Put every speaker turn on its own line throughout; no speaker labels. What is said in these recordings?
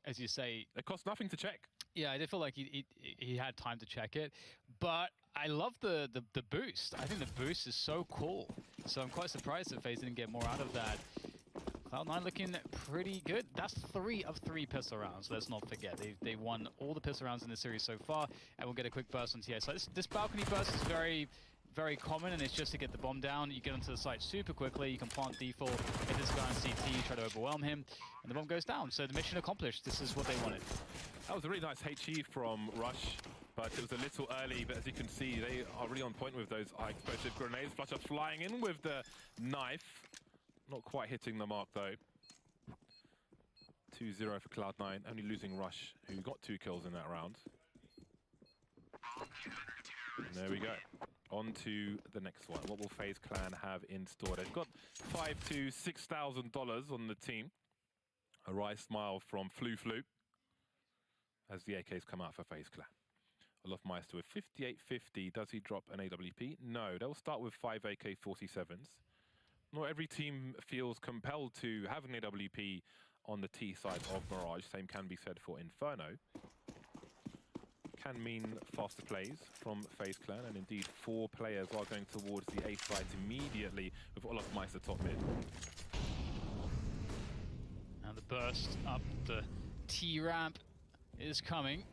as you say,
it costs nothing to check.
Yeah, I did feel like he had time to check it, but I love the boost. I think the boost is so cool. So I'm quite surprised that FaZe didn't get more out of that. Cloud9 looking pretty good. That's 3 of 3 pistol rounds, let's not forget. They won all the pistol rounds in the series so far, and we'll get a quick burst on TA. So this balcony burst is very, very common, and it's just to get the bomb down. You get onto the site super quickly, you can plant default, hit this guy on CT, try to overwhelm him, and the bomb goes down. So the mission accomplished. This is what they wanted.
That was a really nice HE from Rush, but it was a little early. But as you can see, they are really on point with those high explosive grenades. Flusher flying in with the knife. Not quite hitting the mark, though. 2-0 for Cloud9, only losing Rush, who got 2 kills in that round. And there we go. On to the next one. What will FazeClan have in store? They've got $5,000 to $6,000 on the team. A wry smile from Flu as the AKs come out for FazeClan. Olofmeister with 5850. Does he drop an AWP? No, they'll start with 5 AK-47s. Not every team feels compelled to have an AWP on the T side of Mirage. Same can be said for Inferno. Can mean faster plays from FazeClan, and indeed 4 players are going towards the A side immediately with Olofmeister top mid.
And the burst up the T ramp is coming,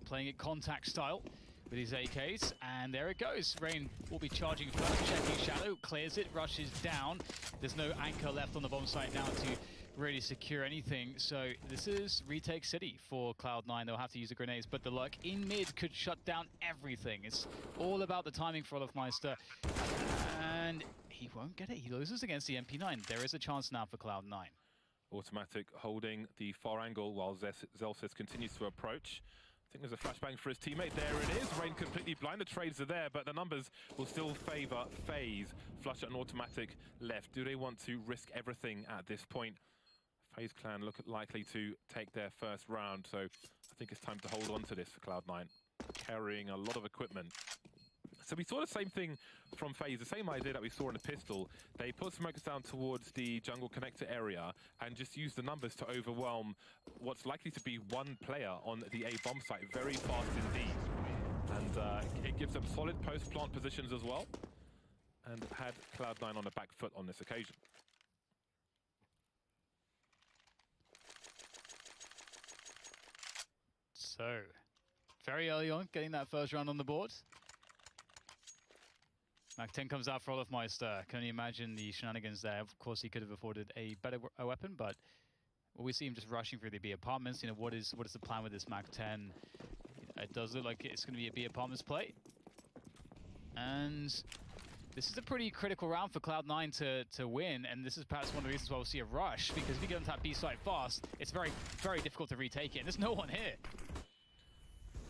playing it contact style with his AKs, and there it goes. Rain will be charging first, checking Shadow, clears it, rushes down. There's no anchor left on the bomb site now to really secure anything, so this is retake city for Cloud9. They'll have to use the grenades, but the luck in mid could shut down everything. It's all about the timing for Olofmeister, and he won't get it. He loses against the MP9. There is a chance now for Cloud9.
Automatic holding the far angle while Zelsis continues to approach. I think there's a flashbang for his teammate. There it is. Rain completely blind. The trades are there, but the numbers will still favor FaZe. Flusher and Automatic left. Do they want to risk everything at this point? FazeClan look likely to take their first round, so I think it's time to hold on to this for Cloud9. Carrying a lot of equipment. So we saw the same thing from FaZe, the same idea that we saw in the pistol. They put smokers down towards the jungle connector area and just used the numbers to overwhelm what's likely to be one player on the A bomb site very fast indeed. And it gives them solid post-plant positions as well, and had Cloud9 on the back foot on this occasion.
So, very early on, getting that first round on the board. MAP2 comes out for Olofmeister. Can only imagine the shenanigans there. Of course, he could have afforded a better weapon, but we see him just rushing through the B apartments. You know, what is the plan with this MAP2? It does look like it's going to be a B apartments play. And this is a pretty critical round for Cloud9 to win, and this is perhaps one of the reasons why we'll see a rush, because if you get onto that B site fast, it's very, very difficult to retake it, and there's no one here.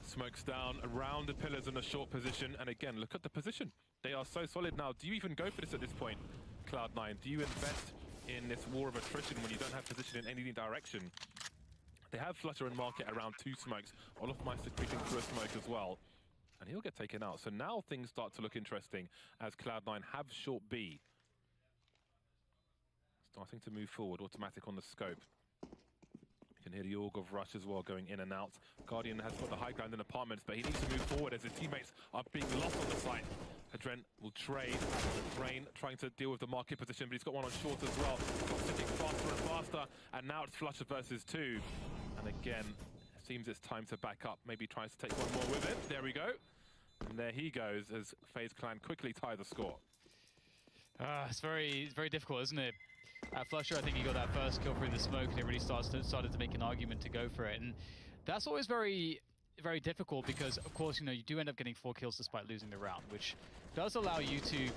Smokes down around the pillars in a short position, and again, look at the position. They are so solid now. Do you even go for this at this point, Cloud9? Do you invest in this war of attrition when you don't have position in any direction? They have Flutter and Market around 2 smokes. Olofmeister creeping through a smoke as well, and he'll get taken out. So now things start to look interesting as Cloud9 have short B. Starting to move forward, Automatic on the scope. You can hear the org of Rush as well going in and out. Guardian has got the high ground in apartments, but he needs to move forward as his teammates are being lost on the site. Hadren will trade. Rain trying to deal with the market position, but he's got one on short as well. Sitting faster and faster, and now it's Flusher versus 2. And again, it seems it's time to back up. Maybe tries to take one more with it. There we go. And there he goes as FazeClan quickly tie the score.
It's very difficult, isn't it? Flusher, I think he got that first kill through the smoke, and it really started to make an argument to go for it. And that's always very, very difficult because, of course, you know, you do end up getting 4 kills despite losing the round, which does allow you to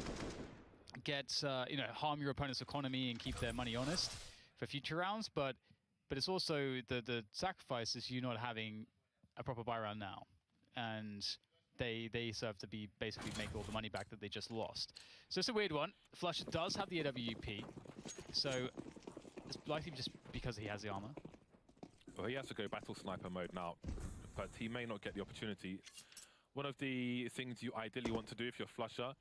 get, you know, harm your opponent's economy and keep their money honest for future rounds. But it's also the sacrifice is you not having a proper buy round now, and they serve to be basically make all the money back that they just lost. So it's a weird one. Flusher does have the AWP, so it's likely just because he has the armor.
Well, he has to go battle sniper mode now, but he may not get the opportunity. One of the things you ideally want to do if you're Flusher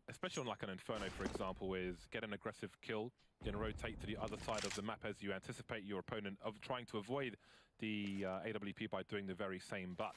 especially on like an Inferno, for example, is get an aggressive kill, then rotate to the other side of the map as you anticipate your opponent of trying to avoid the AWP by doing the very same. But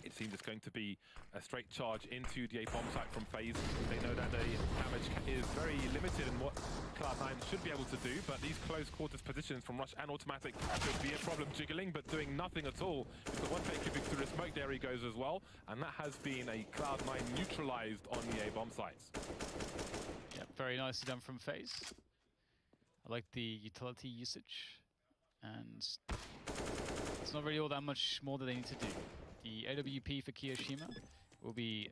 it seems it's going to be a straight charge into the A bomb site from FaZe. They know that the damage is very limited in what Cloud9 should be able to do, but these close quarters positions from Rush and Automatic could be a problem, jiggling, but doing nothing at all. With the one fake giving through the smoke, there he goes as well, and that has been a Cloud9 neutralized on the A bomb sites.
Yeah, very nicely done from FaZe. I like the utility usage, and it's not really all that much more that they need to do. The AWP for Kiyoshima will be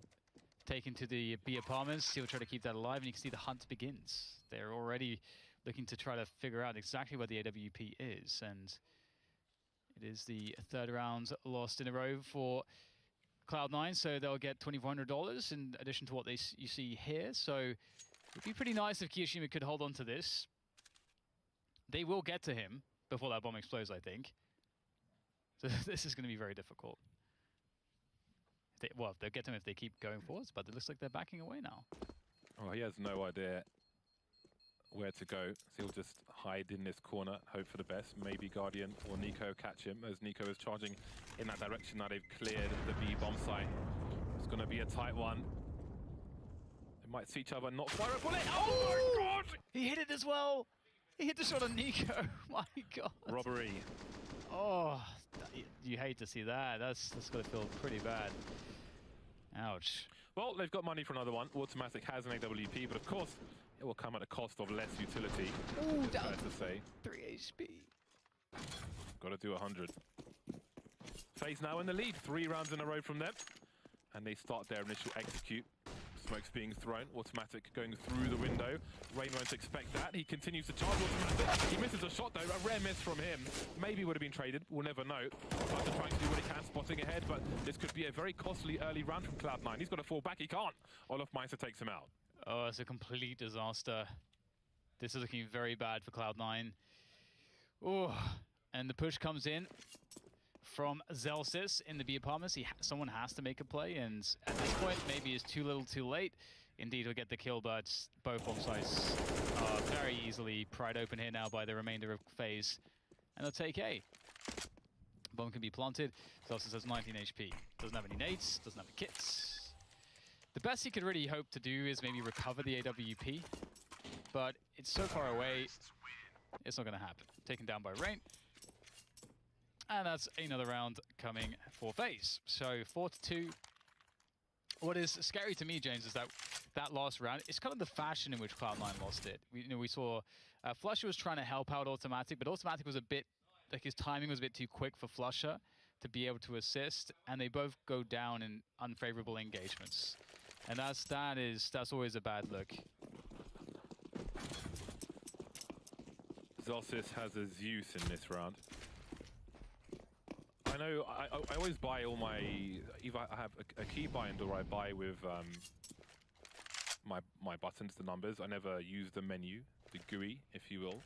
taken to the B apartments. He'll try to keep that alive, and you can see the hunt begins. They're already looking to try to figure out exactly where the AWP is, and it is the third round lost in a row for Cloud9, so they'll get $2,400 in addition to what you see here. So it'd be pretty nice if Kiyoshima could hold on to this. They will get to him before that bomb explodes, I think. So this is going to be very difficult. Well, they'll get to him if they keep going forwards, but it looks like they're backing away now.
Oh, he has no idea where to go, so he'll just hide in this corner, hope for the best. Maybe Guardian or Nico catch him, as Nico is charging in that direction. Now they've cleared the B bomb site. It's going to be a tight one. They might see each other, not fire a bullet. Oh my god!
He hit it as well! He hit the shot on Nico. My god.
Robbery.
Oh, you hate to see that. That's got to feel pretty bad. Ouch.
Well, they've got money for another one. Automatic has an AWP, but of course, it will come at a cost of less utility.
Ooh,
it's fair to say.
3 HP.
Got to do 100. FaZe now in the lead. 3 rounds in a row from them. And they start their initial execute. Smoke's being thrown. Automatic going through the window. Rain won't expect that. He continues to charge Automatic. He misses a shot though. A rare miss from him. Maybe would have been traded. We'll never know. Flutter trying to do what he can, spotting ahead, but this could be a very costly early round from Cloud9. He's got to fall back. He can't. Olofmeister takes him out.
Oh, it's a complete disaster. This is looking very bad for Cloud9. Oh, and the push comes in from Zellsis in the B apartments. Someone has to make a play, and at this point, maybe it's too little too late. Indeed, he'll get the kill, but both bomb sites are very easily pried open here now by the remainder of FaZe. And they'll take A. Bomb can be planted. Zellsis has 19 HP. Doesn't have any nades, doesn't have the kits. The best he could really hope to do is maybe recover the AWP, but it's so far away, it's not going to happen. Taken down by Rain. And that's another round coming for FaZe. So 4-2. What is scary to me, James, is that last round, it's kind of the fashion in which Cloud9 lost it. We saw Flusher was trying to help out Automatic, but Automatic was a bit, like his timing was a bit too quick for Flusher to be able to assist, and they both go down in unfavorable engagements. And that's always a bad look.
Zellsis has a Zeus in this round. I know I always buy all my, either I have a key bind or I buy with my buttons, the numbers. I never use the menu, the GUI, if you will.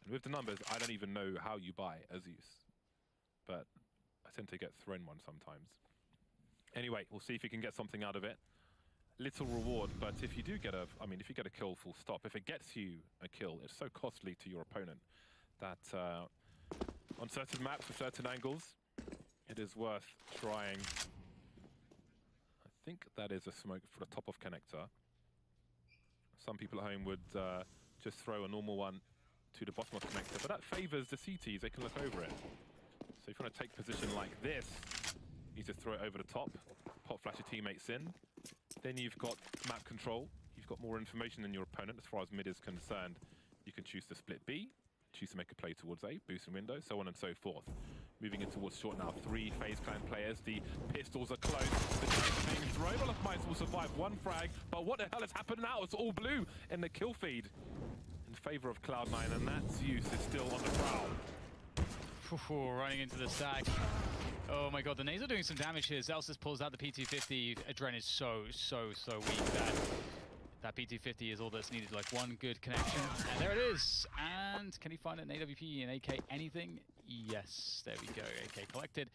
And with the numbers, I don't even know how you buy a Zeus. But I tend to get thrown one sometimes. Anyway, we'll see if you can get something out of it. Little reward, but if you do get if you get a kill full stop, if it gets you a kill, it's so costly to your opponent that on certain maps with certain angles, it is worth trying. I think that is a smoke for the top of connector. Some people at home would just throw a normal one to the bottom of connector, but that favors the CTs, they can look over it. So if you want to take position like this, you just throw it over the top, pop flash your teammates in. Then you've got map control, you've got more information than your opponent as far as mid is concerned. You can choose to split B, choose to make a play towards A, boosting window, so on and so forth. Moving in towards short now, 3 FazeClan players, the pistols are close, the tanks are being thrown. Olofmeister will survive 1 frag, but what the hell has happened now? It's all blue in the kill feed in favor of Cloud9, and that Zeus is still on the prowl.
Running into the stack. Oh my god, the nades are doing some damage here. Zellsis pulls out the P250. Adren is so weak that P250 is all that's needed, like one good connection. And there it is. And can he find an AWP, an AK, anything? Yes, there we go. AK collected.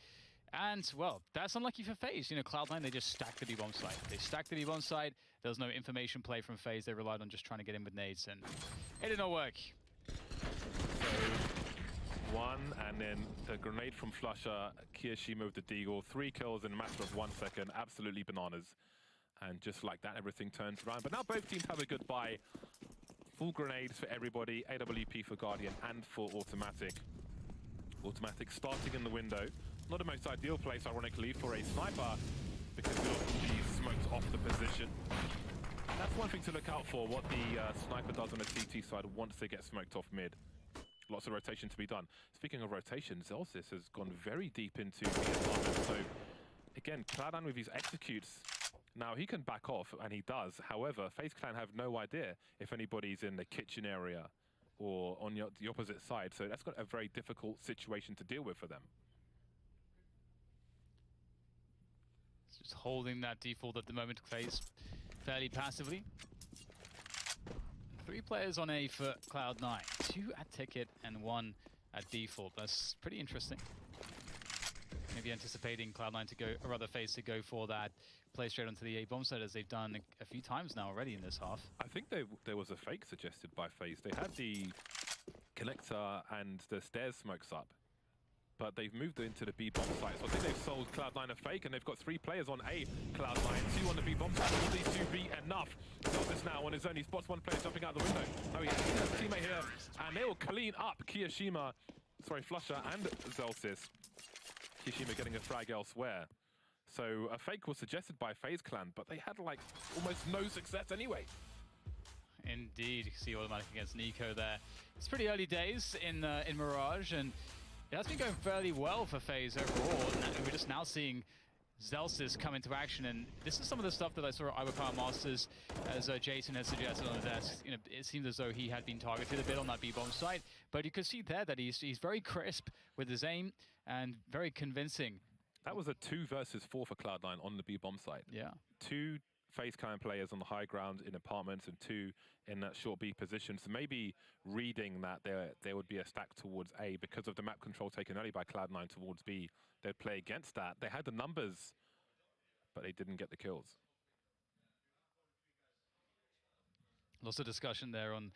And, well, that's unlucky for FaZe. You know, Cloud9, they just stacked the B-bomb site. They stacked the B-bomb site. There was no information play from FaZe. They relied on just trying to get in with nades, and it did not work.
So, one, and then the grenade from Flusher, Kirishima with the deagle. 3 kills in a matter of 1 second. Absolutely bananas. And just like that, everything turns around. But now both teams have a good buy. Full grenades for everybody. AWP for Guardian and for Automatic. Automatic starting in the window. Not the most ideal place, ironically, for a sniper, because we often see smokes off the position. That's one thing to look out for, what the sniper does on the CT side once they get smoked off mid. Lots of rotation to be done. Speaking of rotation, Zelsis has gone very deep into the apartment. So, again, Cloud9 with his executes, now he can back off, and he does. However, FazeClan have no idea if anybody's in the kitchen area or on the opposite side. So that's got a very difficult situation to deal with for them.
Just holding that default at the moment, FaZe fairly passively. 3 players on A for Cloud9, 2 at ticket and 1 at default. That's pretty interesting. Maybe anticipating Cloud9 to go, or rather FaZe to go for that play straight onto the A bomb site, as they've done a few times now already in this half.
I think there was a fake suggested by FaZe. They had the connector and the stairs smokes up, but they've moved into the B bomb site. So I think they've sold Cloud9 a fake, and they've got 3 players on A Cloud9, 2 on the B bomb site. Will these 2 be enough? Zelsis now on his own. He spots 1 player jumping out the window. Oh, he has a teammate here, and they will clean up Flusher and Zelsis. Kirishima getting a frag elsewhere. So a fake was suggested by FazeClan, but they had like almost no success anyway.
Indeed, you can see Automatic against Nico there. It's pretty early days in Mirage, and it has been going fairly well for FaZe overall. And we're just now seeing Zelsis come into action, and this is some of the stuff that I saw at Iwakaya Masters, as Jason has suggested on the desk. You know, it seemed as though he had been targeted a bit on that B-bomb site, but you could see there that he's very crisp with his aim and very convincing.
That was a 2 versus 4 for Cloud9 on the B-bomb site.
Yeah.
2 FazeClan players on the high ground in apartments and 2 in that short B position. So maybe reading that there would be a stack towards A because of the map control taken early by Cloud9 towards B. They'd play against that. They had the numbers, but they didn't get the kills.
Lots of discussion there on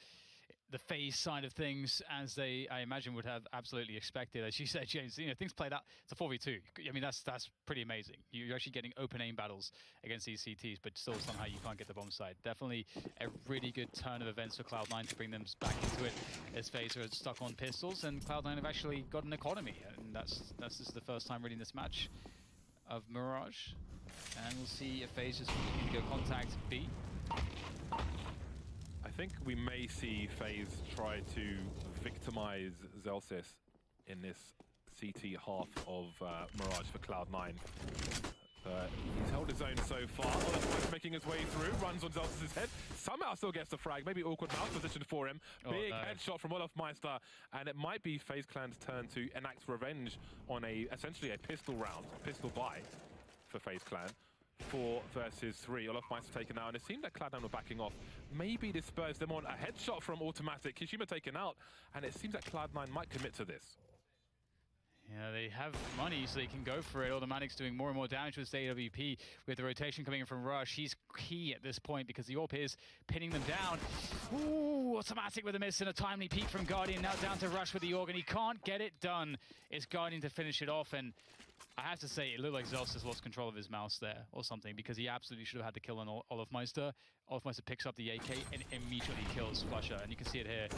the FaZe side of things, as I imagine, would have absolutely expected. As you said, James, you know, things played out. It's a 4v2. I mean, that's pretty amazing. You're actually getting open aim battles against these CTs, but still somehow you can't get the bomb side. Definitely a really good turn of events for Cloud9 to bring them back into it, as FaZe are stuck on pistols, and Cloud9 have actually got an economy, and that's just the first time really in this match of Mirage. And we'll see if FaZe just go contact B.
I think we may see FaZe try to victimize Zelsis in this CT half of Mirage for Cloud9. He's held his own so far. Olafmeister making his way through, runs on Zelsis' head, somehow still gets the frag. Maybe awkward mouse position for him. Big headshot from Olafmeister, and it might be FazeClan's turn to enact revenge on essentially a pistol round, pistol buy for FazeClan. 4 versus 3. Olafmeister taken out, and it seemed that Cloud9 were backing off. Maybe this spurs them on. A headshot from Automatic. Kirishima taken out, and it seems that Cloud9 might commit to this.
Yeah, they have money, so they can go for it. Automatic's doing more and more damage with his AWP. With the rotation coming in from Rush, he's key at this point because the AWP is pinning them down. Ooh, Automatic with a miss and a timely peek from Guardian. Now down to Rush with the organ. He can't get it done. It's Guardian to finish it off, and I have to say, it looked like Zelsis lost control of his mouse there or something, because he absolutely should have had the kill on Olafmeister. Olafmeister picks up the AK and immediately kills Flusher, and you can see it here.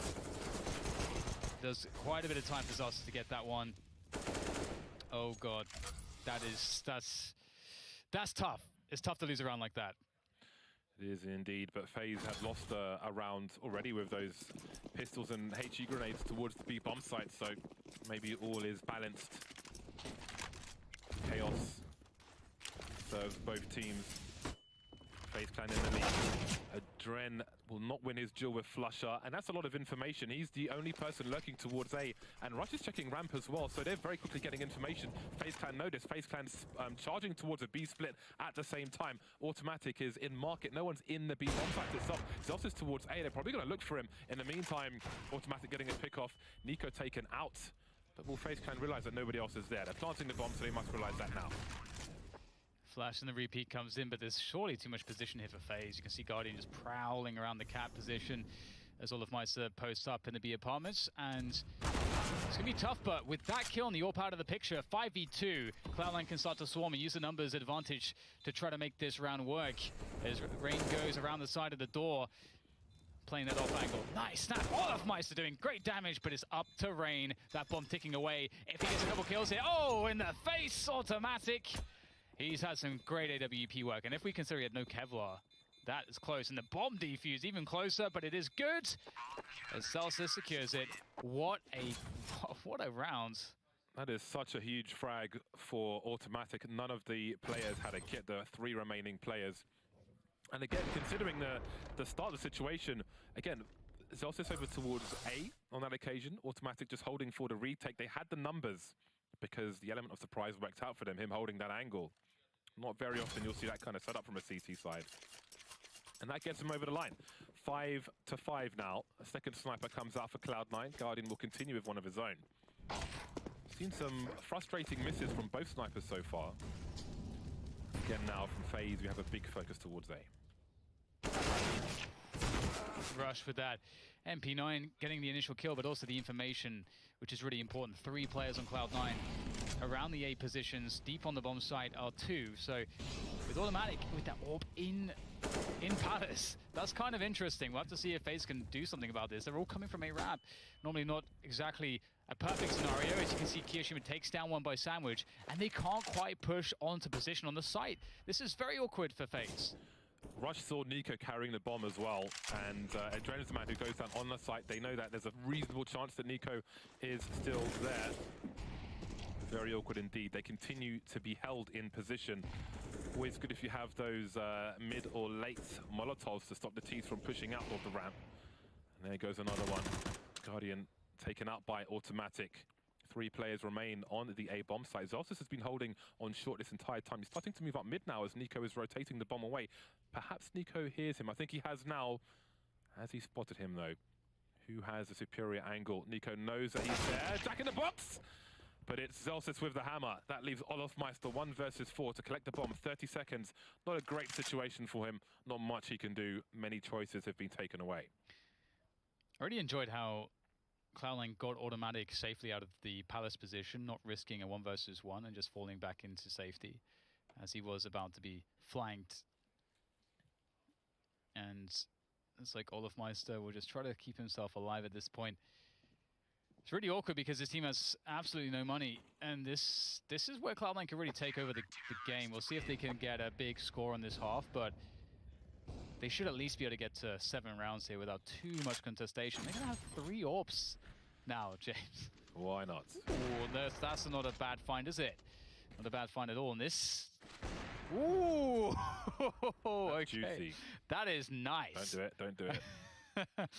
There's quite a bit of time for Zelsis to get that one. Oh god, that's tough. It's tough to lose a round like that.
It is indeed, but FaZe have lost a round already with those pistols and HE grenades towards the B bomb site, so maybe all is balanced. Chaos serves both teams. FazeClan in the lead. Dren will not win his duel with Flusher, and that's a lot of information. He's the only person lurking towards A, and Rush is checking ramp as well, so they're very quickly getting information. FazeClan notice. FazeClan's charging towards a B split at the same time. Automatic is in market. No one's in the B bomb site itself. Zelsis towards A. They're probably going to look for him. In the meantime, Automatic getting a pick off. Nico taken out. But will FazeClan realize that nobody else is there? They're planting the bomb, so they must realize that now.
Flash and the repeat comes in, but there's surely too much position here for FaZe. You can see Guardian just prowling around the cat position as all of Meister posts up in the B apartments, and it's going to be tough, but with that kill and the AWP out of the picture, 5v2, Cloud9 can start to swarm and use the numbers advantage to try to make this round work. As Rain goes around the side of the door, playing that off angle. Nice snap. All of Meister doing great damage, but it's up to Rain. That bomb ticking away. If he gets a couple kills here, oh, in the face, automatic. He's had some great AWP work, and if we consider he had no Kevlar, that is close. And the bomb defuse even closer, but it is good as Celsius secures it. What a round.
That is such a huge frag for Automatic. None of the players had a kit. There are 3 remaining players. And again, considering the start of the situation, again, Celsius over towards A on that occasion. Automatic just holding for the retake. They had the numbers because the element of surprise worked out for them, him holding that angle. Not very often you'll see that kind of setup from a CT side. And that gets them over the line. 5-5 now. A second sniper comes out for Cloud9. Guardian will continue with one of his own. Seen some frustrating misses from both snipers so far. Again now from FaZe, we have a big focus towards A.
Rush with that. MP9 getting the initial kill, but also the information, which is really important. 3 players on Cloud9 around the A positions. Deep on the bomb site are 2. So with Automatic, with that AWP in Palace, that's kind of interesting. We'll have to see if FaZe can do something about this. They're all coming from A-Rap. Normally not exactly a perfect scenario. As you can see, Kiyoshima takes down one by Sandwich, and they can't quite push onto position on the site. This is very awkward for FaZe.
Rush saw Nico carrying the bomb as well, and Adrenalin's the man who goes down on the site. They know that there's a reasonable chance that Nico is still there. Very awkward indeed. They continue to be held in position. Always good if you have those mid or late Molotovs to stop the T's from pushing out of the ramp. And there goes another one. Guardian taken out by Automatic. 3 players remain on the A bomb site. Zelsis has been holding on short this entire time. He's starting to move up mid now as Nico is rotating the bomb away. Perhaps Nico hears him. I think he has now. Has he spotted him though? Who has a superior angle? Nico knows that he's there. Jack in the box! But it's Zelsis with the hammer. That leaves Olofmeister 1 versus 4 to collect the bomb. 30 seconds. Not a great situation for him. Not much he can do. Many choices have been taken away.
I really enjoyed how Cloud9 got Automatic safely out of the Palace position, not risking a 1 versus 1 and just falling back into safety as he was about to be flanked. And it's like Olofmeister will just try to keep himself alive at this point. It's really awkward because this team has absolutely no money, and this is where Cloud9 can really take over the game. We'll see if they can get a big score on this half, but they should at least be able to get to 7 rounds here without too much contestation. They're going to have 3 AWPs now, James.
Why not?
Oh, that's not a bad find, is it? Not a bad find at all. And this... Ooh! Okay.
Juicy.
That is nice.
Don't do it. Don't do it.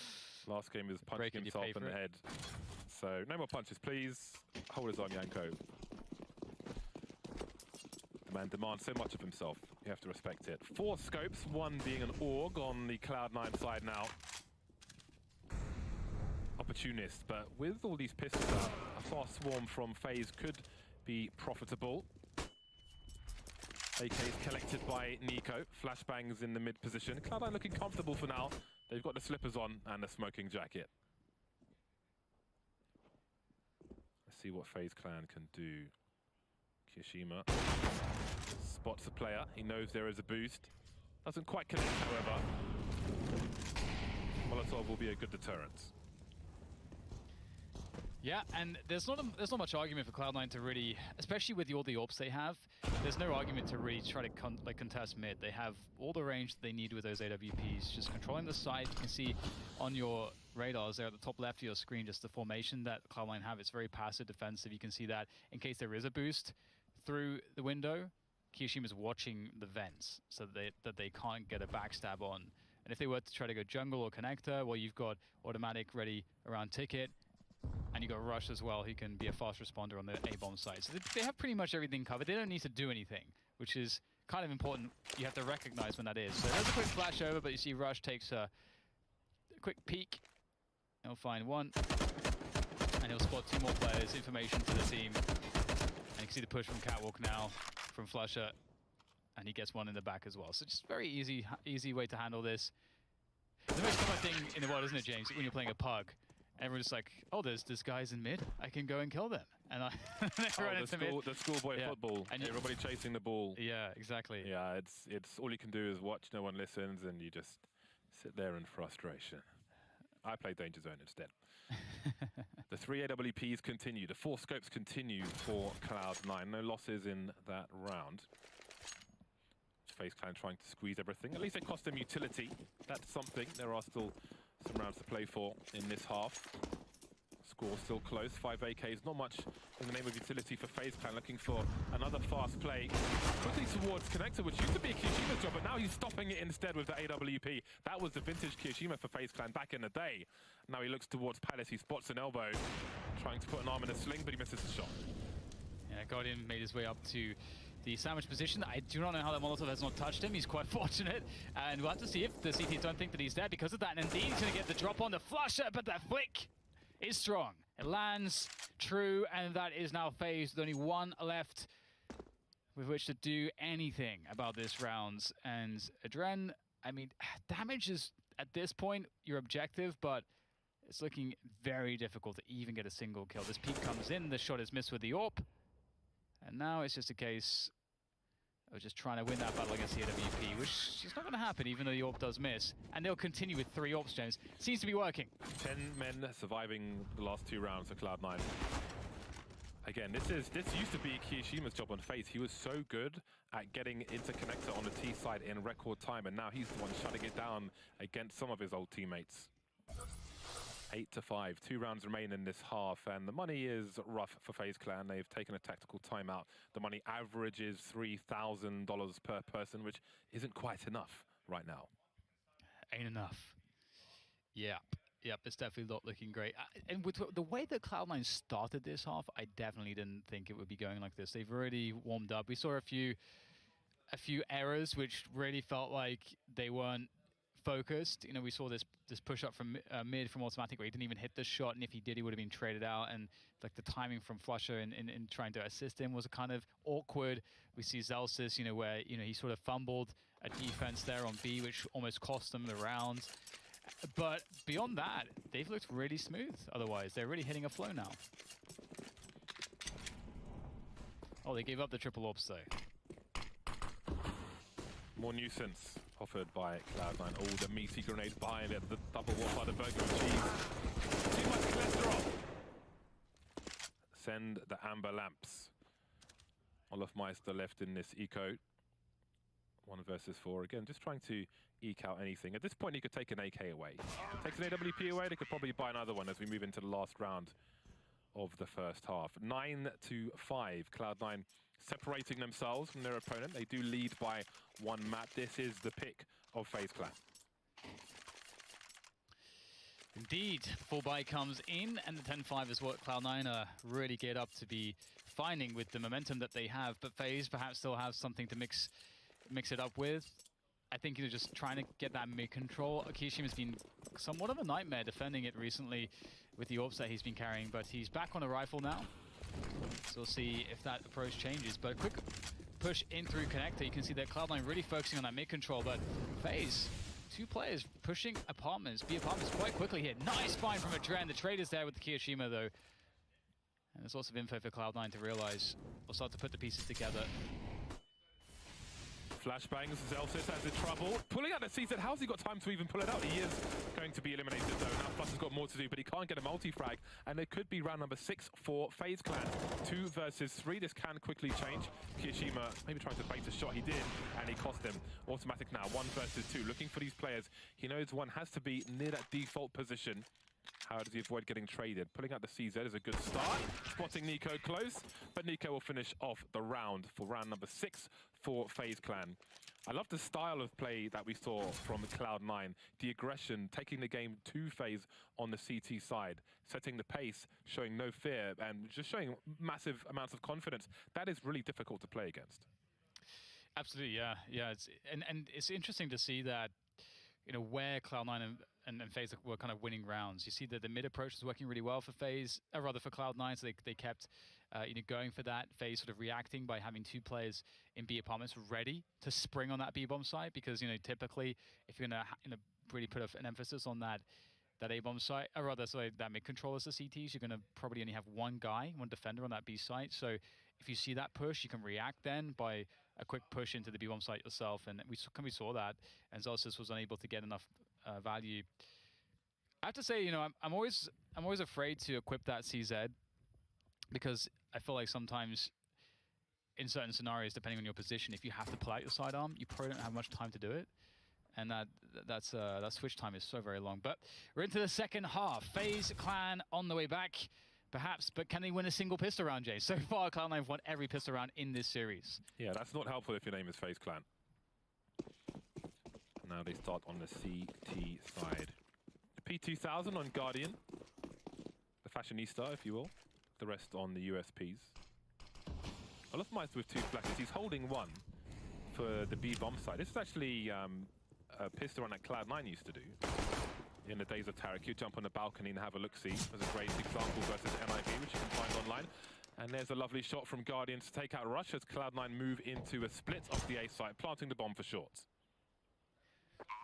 Last game is punching himself in the head. So, no more punches, please. Hold his arm, Yanko. The man demands so much of himself. You have to respect it. 4 scopes, 1 being an AUG on the Cloud9 side now. Opportunist, but with all these pistols out, a fast swarm from FaZe could be profitable. AK is collected by Nico. Flashbangs in the mid position. Cloud9 looking comfortable for now. They've got the slippers on and the smoking jacket. Let's see what FazeClan can do. Kiyoshima spots a player. He knows there is a boost. Doesn't quite connect, however. Molotov will be a good deterrent.
Yeah, and there's not much argument for Cloud9 to really, especially with all the AWPs they have, there's no argument to really try to contest mid. They have all the range that they need with those AWPs, just controlling the site. You can see on your radars there at the top left of your screen, just the formation that Cloud9 have. It's very passive defensive. You can see that in case there is a boost through the window, Kiyoshima's watching the vents so that they can't get a backstab on. And if they were to try to go jungle or connector, well, you've got Automatic ready around Ticket. And you got Rush as well, who can be a fast responder on the A-bomb side. So they have pretty much everything covered. They don't need to do anything, which is kind of important. You have to recognize when that is. So there's a quick flash over, but you see Rush takes a quick peek. He'll find one. And he'll spot 2 more players, information to the team. And you can see the push from Catwalk now, from Flusher. And he gets one in the back as well. So just very easy way to handle this. It's the most common thing in the world, isn't it, James, when you're playing a pug? Everyone's just like, oh, there's guys in mid. I can go and kill them. And I run into mid.
The schoolboy football.
And
everybody chasing the ball.
Yeah, exactly.
Yeah, it's all you can do is watch. No one listens, and you just sit there in frustration. I play Danger Zone instead. The 3 AWPs continue. The 4 scopes continue for Cloud9. No losses in that round. FazeClan trying to squeeze everything. At least it cost them utility. That's something. There are still some rounds to play for in this half. Score still close. 5 AKs. Not much in the name of utility for FazeClan. Looking for another fast play. Quickly towards Connector, which used to be a Kiyoshima's job, but now he's stopping it instead with the AWP. That was the vintage Kiyoshima for FazeClan back in the day. Now he looks towards Palace. He spots an elbow. Trying to put an arm in a sling, but he misses the shot.
Yeah, Guardian made his way up to the sandwich position. I do not know how that Molotov has not touched him. He's quite fortunate. And we'll have to see if the CTs don't think that he's dead because of that. And indeed, he's going to get the drop on the Flusher, but that flick is strong. It lands true, and that is now FaZe with only 1 left with which to do anything about this round. And Adren, I mean, damage is, at this point, your objective, but it's looking very difficult to even get a single kill. This peek comes in, the shot is missed with the AWP. And now it's just a case of just trying to win that battle against the AWP, which is not going to happen, even though the AWP does miss. And they'll continue with 3 AWPs, James. Seems to be working.
10 men surviving the last 2 rounds for Cloud9. Again, this used to be Kiyoshima's job on FaZe. He was so good at getting into Connector on the T side in record time, and now he's the one shutting it down against some of his old teammates. 8-5, 2 rounds remain in this half, and the money is rough for FazeClan. They've taken a tactical timeout. The money averages $3,000 per person, which isn't quite enough right now.
Ain't enough. Yep, it's definitely not looking great. And with the way that Cloud9 started this half, I definitely didn't think it would be going like this. They've already warmed up. We saw a few errors, which really felt like they weren't focused. You know, we saw this push up from mid from Automatic where he didn't even hit the shot, and if he did, he would have been traded out. And like the timing from Flusher in trying to assist him was kind of awkward. We see Zelsis, you know, where he sort of fumbled a defense there on B, which almost cost them the round. But beyond that, they've looked really smooth. Otherwise, they're really hitting a flow now. Oh, they gave up the triple AWPs though.
More nuisance offered by Cloud9. Oh, the meaty grenades behind it. The double wall by the burger and cheese. Too much cholesterol. Send the amber lamps. Olofmeister left in this eco. 1 versus 4. Again, just trying to eke out anything. At this point, he could take an AK away. Takes an AWP away, they could probably buy another one as we move into the last round of the first half. 9-5. Cloud9 separating themselves from their opponent. They do lead by 1 map. This is the pick of FazeClan.
Indeed, full buy comes in, and the 10-5 is what Cloud9 are really geared up to be finding with the momentum that they have. But FaZe perhaps still have something to mix it up with. I think you're just trying to get that mid-control. Kiyoshima's been somewhat of a nightmare defending it recently with the AWPs that he's been carrying, but he's back on a rifle now. So we'll see if that approach changes. But a quick push in through Connector. You can see that Cloud9 really focusing on that mid-control, but FaZe, 2 players pushing apartments, B apartments quite quickly here. Nice find from Adren. The trade is there with the Kiyoshima though. And there's lots of info for Cloud9 to realize. We'll start to put the pieces together.
Flashbangs, Zelsis has in trouble. Pulling out the CZ, how's he got time to even pull it out? He is going to be eliminated though. Now Flush has got more to do, but he can't get a multi-frag. And it could be round number 6 for FazeClan. 2 versus 3, this can quickly change. Kiyoshima maybe trying to bait a shot, he did, and he cost him. Automatic now, 1 versus 2. Looking for these players. He knows one has to be near that default position. How does he avoid getting traded? Pulling out the CZ is a good start. Spotting Nico close, but Nico will finish off the round for round number 6 for FazeClan. I love the style of play that we saw from Cloud9. The aggression, taking the game to FaZe on the CT side, setting the pace, showing no fear, and just showing massive amounts of confidence. That is really difficult to play against.
Absolutely, yeah. And it's interesting to see that where Cloud9 and FaZe were kind of winning rounds. You see that the mid approach was working really well for FaZe, rather for Cloud9, so they kept going for that. FaZe sort of reacting by having 2 players in B apartments ready to spring on that B bomb site, because typically if you're gonna really put an emphasis on that A bomb site, or rather that mid control as the CTs, you're gonna probably only have one defender on that B site. So if you see that push, you can react then by a quick push into the B bomb site yourself, and we saw that, and Zelsys was unable to get enough value. I have to say, I'm always afraid to equip that CZ, because I feel like sometimes in certain scenarios, depending on your position, if you have to pull out your sidearm, you probably don't have much time to do it, and that switch time is so very long. But we're into the second half. FazeClan on the way back, perhaps, but can they win a single pistol round, Jay? So far, Cloud9 have won every pistol round in this series.
Yeah, that's not helpful if your name is FazeClan. Now they start on the CT side. P2000 on Guardian, the fashionista, if you will. The rest on the USPs. Olofmeister with 2 flashes. He's holding 1 for the B bomb side. This is actually a pistol run that Cloud9 used to do in the days of Tarek. You jump on the balcony and have a look-see. There's a great example versus NIV, which you can find online. And there's a lovely shot from Guardian to take out Rush as Cloud9 move into a split off the A site, planting the bomb for shorts.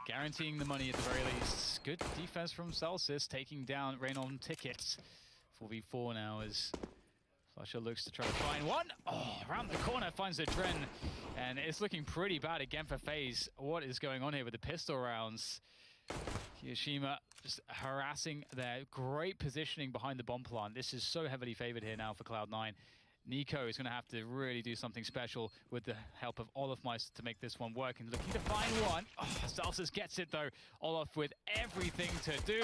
Guaranteeing the money at the very least. Good defense from Zelsys, taking down Rain on tickets. 4v4 now as Flusher looks to try to find one. Oh, around the corner finds the Dren. And it's looking pretty bad again for FaZe. What is going on here with the pistol rounds? Hiroshima just harassing their great positioning behind the bomb plant. This is so heavily favored here now for Cloud9. Nico is going to have to really do something special with the help of Olofmeister to make this one work, and looking to find one. Oh, Zelsys gets it though. Olof with everything to do,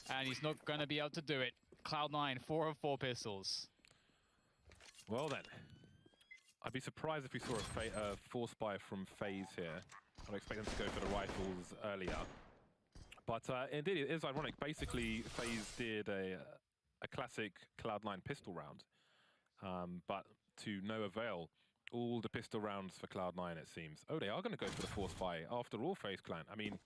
and he's not going to be able to do it. Cloud9, 4 of 4 pistols.
Well then, I'd be surprised if we saw a force buy from FaZe here. I'd expect them to go for the rifles earlier. But indeed, it is ironic. Basically, FaZe did a classic Cloud9 pistol round. But to no avail, all the pistol rounds for Cloud9, it seems. Oh, they are going to go for the force buy after all, FazeClan. I mean,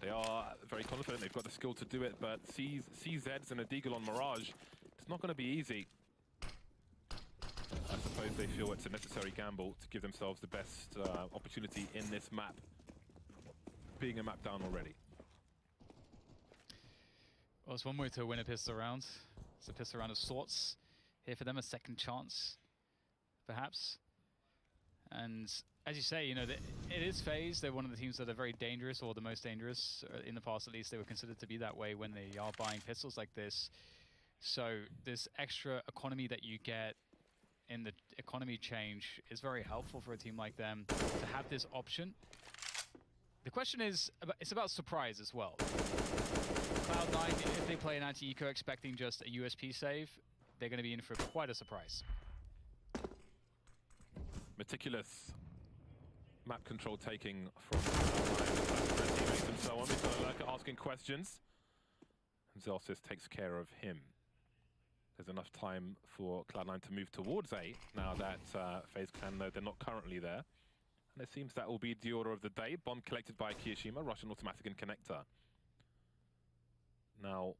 they are very confident. They've got the skill to do it, but CZs and a Deagle on Mirage, it's not going to be easy. I suppose they feel it's a necessary gamble to give themselves the best opportunity in this map, being a map down already.
Well, it's one way to win a pistol round. It's a pistol round of sorts. Here for them, a second chance, perhaps. And as you say, it is FaZe. They're one of the teams that are very dangerous, or the most dangerous. In the past, at least, they were considered to be that way when they are buying pistols like this. So this extra economy that you get in the economy change is very helpful for a team like them to have this option. The question is, it's about surprise as well. Cloud9, if they play an anti-eco expecting just a USP save, they're going to be in for quite a surprise. Meticulous
map control taking from their teammates and so on. We've got Lurker asking questions. And Zelsys takes care of him. There's enough time for Cloud9 to move towards A, now that FazeClan, though they're not currently there. And it seems that will be the order of the day. Bomb collected by Kiyoshima, Russian automatic and connector. Now,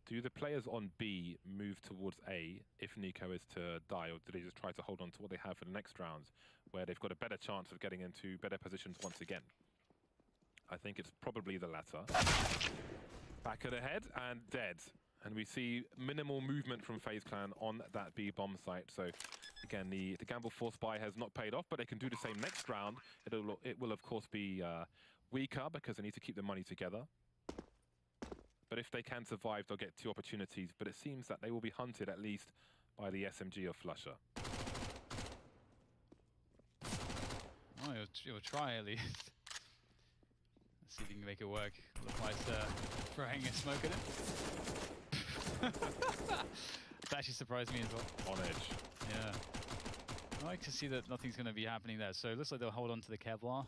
do the players on B move towards A if Nico is to die, or do they just try to hold on to what they have for the next rounds, where they've got a better chance of getting into better positions once again? I think it's probably the latter. Back of the head and dead. And we see minimal movement from FazeClan on that B bomb site. So again, the gamble force buy has not paid off, but they can do the same next round. It will of course be weaker because they need to keep the money together. But if they can survive, they'll get 2 opportunities. But it seems that they will be hunted at least by the SMG of Flusher.
Oh, you'll try at least. Let's see if you can make it work. Looks like throwing a smoke at it. That actually surprised me as well.
On edge.
Yeah. I like to see that nothing's going to be happening there. So it looks like they'll hold on to the Kevlar.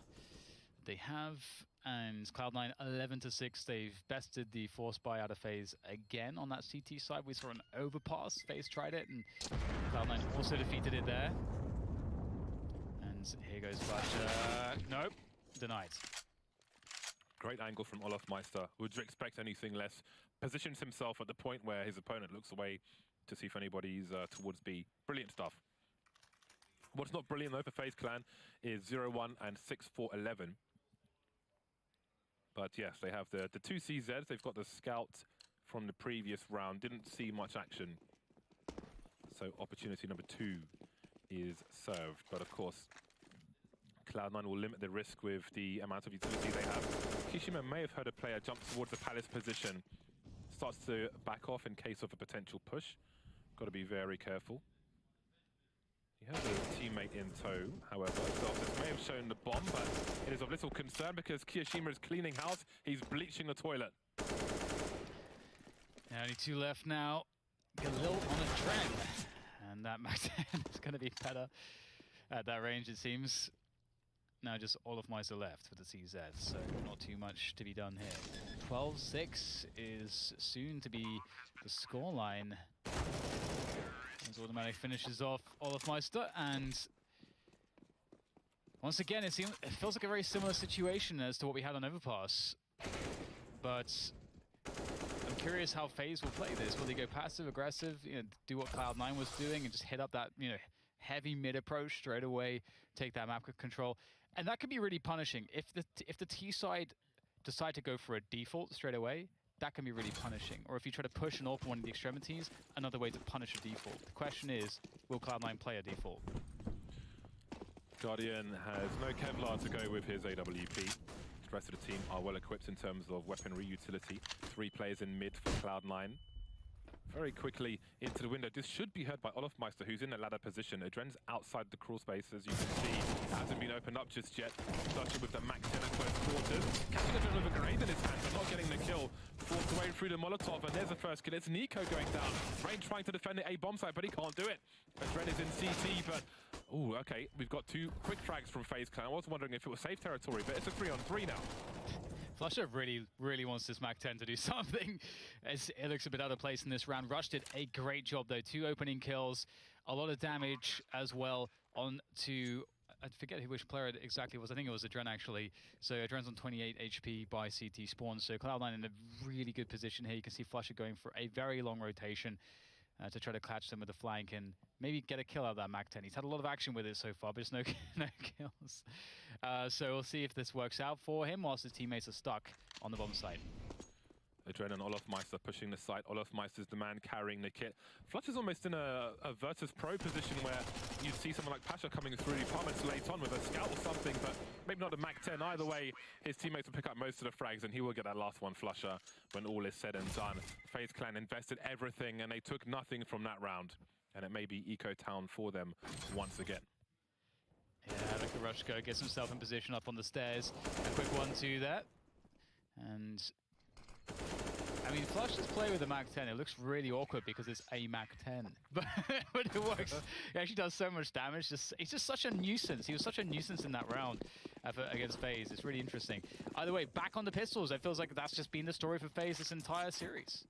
They have, and Cloud9 11-6. They've bested the force buy out of FaZe again on that CT side. We saw an overpass. FaZe tried it, and Cloud9 also defeated it there. And here goes Flash. Nope, denied.
Great angle from Olofmeister. Would you expect anything less? Positions himself at the point where his opponent looks away to see if anybody's towards B. Brilliant stuff. What's not brilliant though for FazeClan is 0-1 and 6-4-11. But yes, they have the two CZs. They've got the scout from the previous round. Didn't see much action. So opportunity number 2 is served. But of course, Cloud9 will limit the risk with the amount of utility they have. Kishima may have heard a player jump towards the Palace position. Starts to back off in case of a potential push. Got to be very careful. He has a teammate in tow, however. Zelsis may have shown the bomb, but it is of little concern because Kishima is cleaning house. He's bleaching the toilet.
Only 2 left now. Galil on a trend. And that MAC-10 is going to be better at that range, it seems. Now just Olofmeister left with the CZ, so not too much to be done here. 12-6 is soon to be the scoreline. As automatic finishes off Olofmeister, and once again it feels like a very similar situation as to what we had on Overpass. But I'm curious how FaZe will play this. Will they go passive, aggressive, do what Cloud9 was doing and just hit up that heavy mid approach straight away, take that map control? And that could be really punishing. If the T side decide to go for a default straight away, that can be really punishing. Or if you try to push and open one of the extremities, another way to punish a default. The question is, will Cloud9 play a default?
Guardian has no Kevlar to go with his AWP. The rest of the team are well equipped in terms of weaponry utility. 3 players in mid for Cloud9. Very quickly into the window. This should be heard by Olofmeister, who's in the ladder position. Adren's outside the crawl space, as you can see. It hasn't been opened up just yet. Flusher with the MAC-10 at close quarters. Catching Adren with a grenade in his hand, but not getting the kill. Forced away through the Molotov, and there's the first kill. It's Nico going down. Rain trying to defend the A bomb site, but he can't do it. Adren is in CT, but... Oh, okay. We've got 2 quick frags from FazeClan. I was wondering if it was safe territory, but it's a 3-on-3 now.
Flusher really wants this MAC-10 to do something. It looks a bit out of place in this round. Rush did a great job though. 2 opening kills, a lot of damage as well on to, I forget which player it exactly was. I think it was Adren actually. So Adren's on 28 HP by CT spawn. So Cloud9 in a really good position here. You can see Flusher going for a very long rotation to try to catch them with the flank and maybe get a kill out of that MAC-10. He's had a lot of action with it so far, but just no kills. So we'll see if this works out for him whilst his teammates are stuck on the bomb site.
Adren and Olofmeister pushing the site. Olofmeister's the man carrying the kit. Fletcher's almost in a Virtus Pro position where you'd see someone like Pasha coming through the apartments late on with a scout or something, but maybe not a MAC-10. Either way, his teammates will pick up most of the frags and he will get that last one, Flusher, when all is said and done. FazeClan invested everything and they took nothing from that round. And it may be Eco Town for them once again.
Yeah, look at Rush go, gets himself in position up on the stairs. A quick 1-2 there. And I mean, Flusher's play with the MAC-10, it looks really awkward because it's a MAC-10. But it works. It actually does so much damage. He's just such a nuisance. He was such a nuisance in that round against FaZe. It's really interesting. Either way, back on the pistols. It feels like that's just been the story for FaZe this entire series.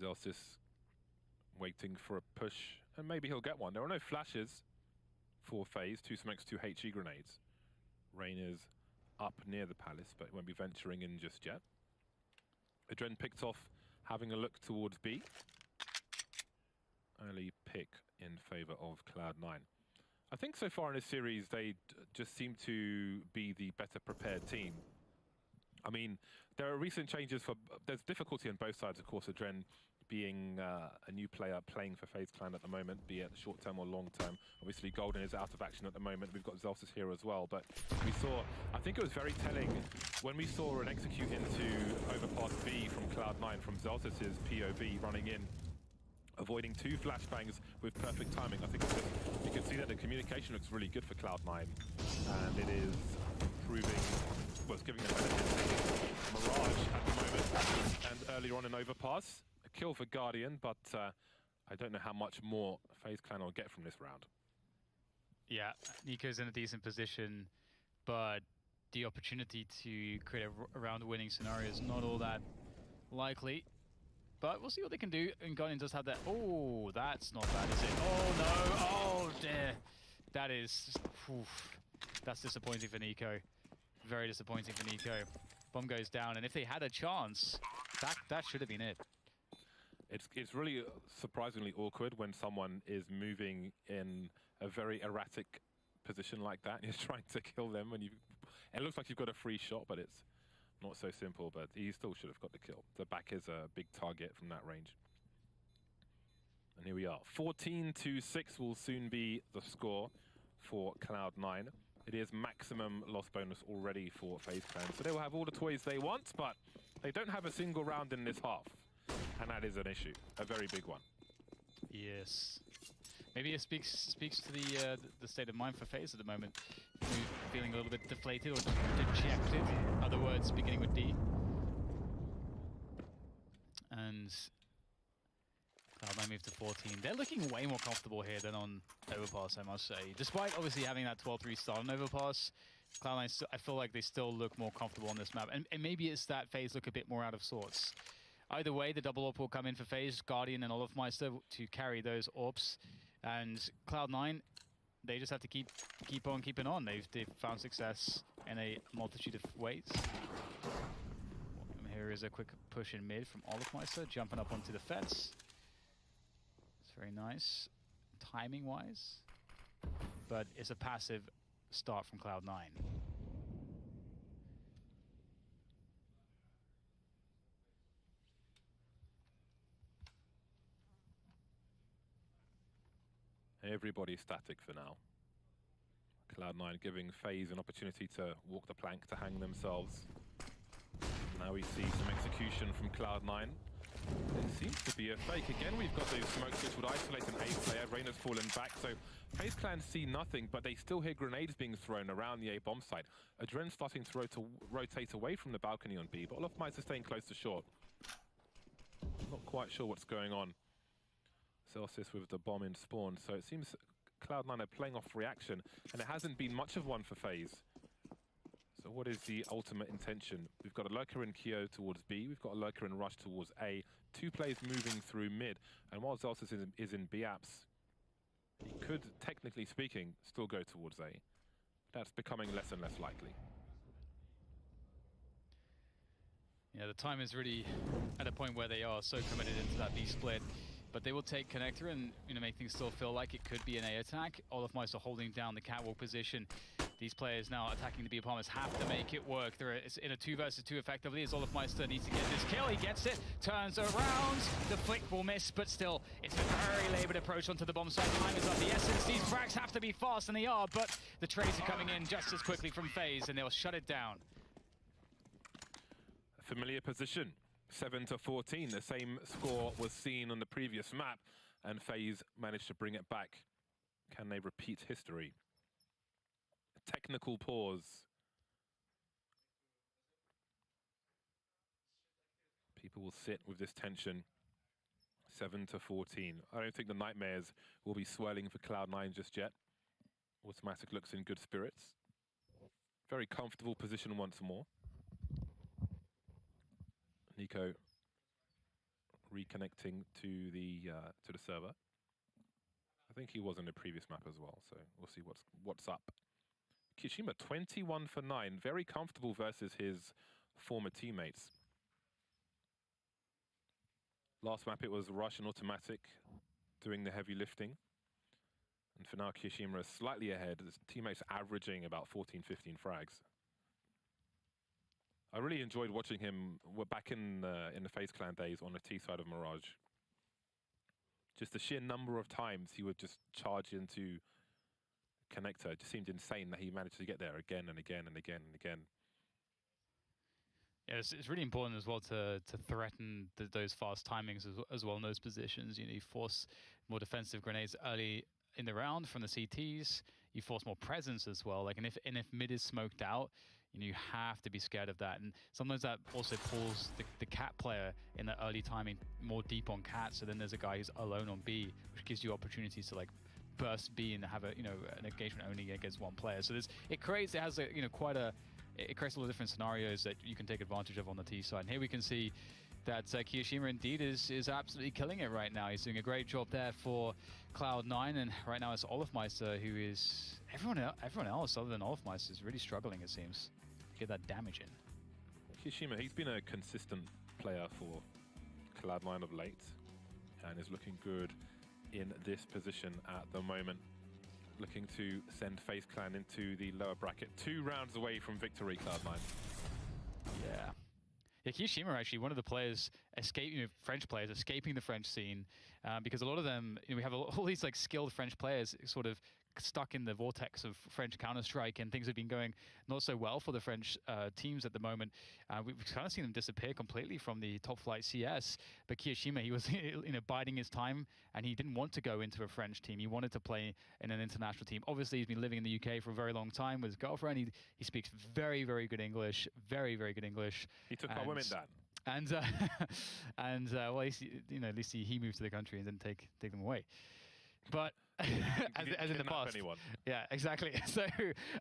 Zelsis waiting for a push, and maybe he'll get one. There are no flashes for FaZe. 2 smokes, 2 HE grenades. Rain is up near the Palace, but won't be venturing in just yet. Adren picked off, having a look towards B. Early pick in favor of Cloud9. I think so far in this series, they just seem to be the better prepared team. I mean, there are recent changes there's difficulty on both sides, of course. Adren being a new player playing for FazeClan at the moment, be it short term or long term. Obviously, Golden is out of action at the moment. We've got Zelsis here as well, but we saw, I think it was very telling when we saw an execute into overpass B from Cloud9 from Zelsis' POV running in, avoiding 2 flashbangs with perfect timing. I think it's just, you can see that the communication looks really good for Cloud9, and it is proving, well, it's giving them benefits. Mirage at the moment, and earlier on in overpass. A kill for Guardian, but I don't know how much more FazeClan will get from this round.
Yeah, Nico's in a decent position, but the opportunity to create a round-winning scenario is not all that likely. But we'll see what they can do. And Guardian does have that. Oh, that's not bad, is it? Oh no! Oh dear! That is. Oof, that's disappointing for Nico. Very disappointing for Nico. Bomb goes down, and if they had a chance, that should have been it.
It's really surprisingly awkward when someone is moving in a very erratic position like that. You're trying to kill them, and it looks like you've got a free shot, but it's not so simple. But he still should have got the kill. The back is a big target from that range. And here we are. 14-6 will soon be the score for Cloud9. It is maximum loss bonus already for FazeClan, so they will have all the toys they want, but they don't have a single round in this half. And that is an issue, a very big one.
Yes. Maybe it speaks to the state of mind for FaZe at the moment. Feeling a little bit deflated or dejected. Other words beginning with D. And Cloud9 moved to 14. They're looking way more comfortable here than on Overpass, I must say. Despite obviously having that 12-3 start on Overpass, Cloud9, I feel like they still look more comfortable on this map. And maybe it's that FaZe look a bit more out of sorts. Either way, the double AWP will come in for FaZe, Guardian and Olofmeister to carry those AWPs. And Cloud9, they just have to keep on keeping on. They've found success in a multitude of ways. Here is a quick push in mid from Olofmeister, jumping up onto the fence. It's very nice, timing-wise. But it's a passive start from Cloud9.
Everybody's static for now. Cloud9 giving FaZe an opportunity to walk the plank, to hang themselves. Now we see some execution from Cloud9. It seems to be a fake. Again, we've got those smokes which would isolate an A player. Reyna's fallen back, so FazeClan see nothing, but they still hear grenades being thrown around the A bomb site. Adren starting to rotate away from the balcony on B, but Olofmeister staying close to short. Not quite sure what's going on. Celsius with the bomb in spawn, so it seems Cloud9 are playing off reaction, and it hasn't been much of one for FaZe. So what is the ultimate intention? We've got a lurker in Kyo towards B, we've got a lurker in Rush towards A, two players moving through mid, and while Celsius is in B apps, he could, technically speaking, still go towards A. That's becoming less and less likely.
Yeah, the time is really at a point where they are so committed into that B split. But they will take connector and make things still feel like it could be an A attack. Olofmeister holding down the catwalk position. These players now attacking the B bombers have to make it work. They're in a 2 versus 2 effectively as Olofmeister needs to get this kill. He gets it, turns around. The flick will miss, but still, it's a very labored approach onto the bomb site. Time is of the essence. These frags have to be fast, and they are, but the trades are coming in just as quickly from FaZe, and they'll shut it down.
A familiar position. 7-14, the same score was seen on the previous map, and FaZe managed to bring it back. Can they repeat history? Technical pause. People will sit with this tension. 7-14. I don't think the nightmares will be swirling for Cloud9 just yet. Automatic looks in good spirits. Very comfortable position once more. Nico reconnecting to the server. I think he was in the previous map as well, so we'll see what's up. Kishima 21 for 9, very comfortable versus his former teammates. Last map it was Rush and Automatic doing the heavy lifting. And for now Kishima is slightly ahead. His teammates averaging about 14-15 frags. I really enjoyed watching him. We're back in the FazeClan days on the T side of Mirage. Just the sheer number of times he would just charge into connector. It just seemed insane that he managed to get there again and again and again and again.
Yeah, it's really important as well to threaten those fast timings as well in those positions. You force more defensive grenades early in the round from the CTs. You force more presence as well. Like, and if mid is smoked out, you have to be scared of that. And sometimes that also pulls the cat player in the early timing more deep on cat. So then there's a guy who's alone on B, which gives you opportunities to like burst B and have a an engagement only against one player. So it creates a lot of different scenarios that you can take advantage of on the T side. And here we can see that Kiyashima indeed is absolutely killing it right now. He's doing a great job there for Cloud9, and right now it's Olofmeister who is everyone else other than Olofmeister is really struggling, it seems. get that damage in.
Kishima, he's been a consistent player for Cloud9 of late and is looking good in this position at the moment. Looking to send FazeClan into the lower bracket. 2 rounds away from victory, Cloud9.
Yeah. Yeah, Kishima actually one of the players French players escaping the French scene, because a lot of them, we have all these like skilled French players sort of stuck in the vortex of French Counter-Strike, and things have been going not so well for the French teams at the moment. We've kind of seen them disappear completely from the top flight CS. But Kishima, he was biding his time, and he didn't want to go into a French team. He wanted to play in an international team. Obviously, he's been living in the UK for a very long time with his girlfriend. He speaks very, very good English, very, very good English.
He took our women down.
And well, at least he moved to the country and didn't take them away. But as in the past,
anyone.
Yeah, exactly. So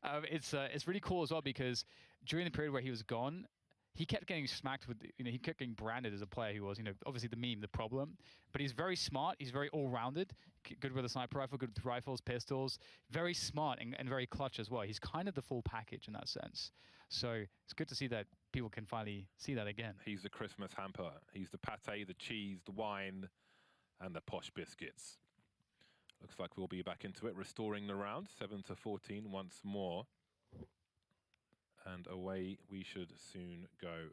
it's really cool as well, because during the period where he was gone, he kept getting smacked with, he kept getting branded as a player who was, obviously the meme, the problem. But he's very smart. He's very all-rounded. Good with a sniper rifle, good with rifles, pistols. Very smart and very clutch as well. He's kind of the full package in that sense. So it's good to see that people can finally see that again.
He's the Christmas hamper. He's the pate, the cheese, the wine, and the posh biscuits. Looks like we'll be back into it, restoring the round, 7-14 once more. And away we should soon go.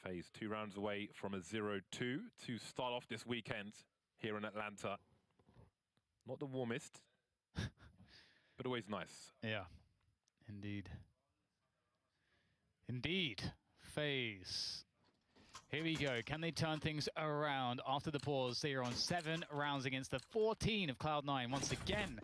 FaZe 2 rounds away from a 0-2 to start off this weekend here in Atlanta. Not the warmest, but always nice.
Yeah, indeed. Indeed. FaZe. Here we go. Can they turn things around after the pause? They are on 7 rounds against the 14 of Cloud9. Once again,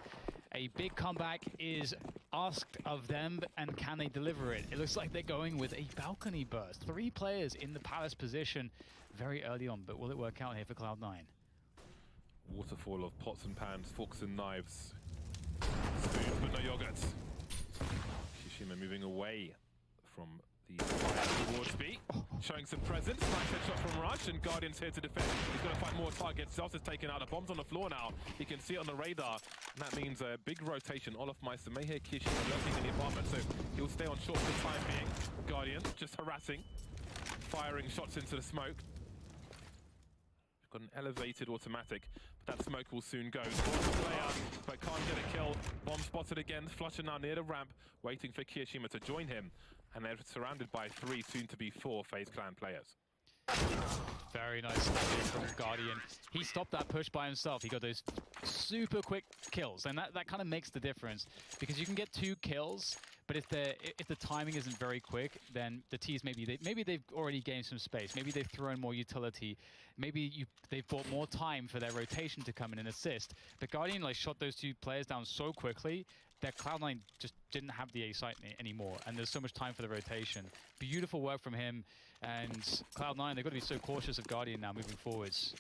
a big comeback is asked of them, and can they deliver it? It looks like they're going with a balcony burst. 3 players in the Palace position very early on, but will it work out here for Cloud9?
Waterfall of pots and pans, forks and knives. Spoons but no yogurts. Kishima moving away from the fire towards B, showing some presence. Nice headshot from Mirage, and Guardian's here to defend. He's going to find more targets. Zelf is taken out. The bomb's on the floor now. He can see it on the radar, and that means a big rotation. Olaf Meister may hear Kishima lurking in the apartment, so he'll stay on short for the time being. Guardian just harassing, firing shots into the smoke. Got an elevated automatic, but that smoke will soon go. Player, but can't get a kill. Bomb spotted again. Flusher now near the ramp, waiting for Kishima to join him. And they're surrounded by 3, soon to be 4 FazeClan players.
Very nice from Guardian. He stopped that push by himself. He got those super quick kills, and that kind of makes the difference, because you can get 2 kills, but if the timing isn't very quick, then the T's maybe they've already gained some space. Maybe they've thrown more utility. Maybe they've bought more time for their rotation to come in and assist. But Guardian shot those 2 players down so quickly that Cloud9 just didn't have the A site anymore, and there's so much time for the rotation. Beautiful work from him, and Cloud9, they've got to be so cautious of Guardian now moving forwards.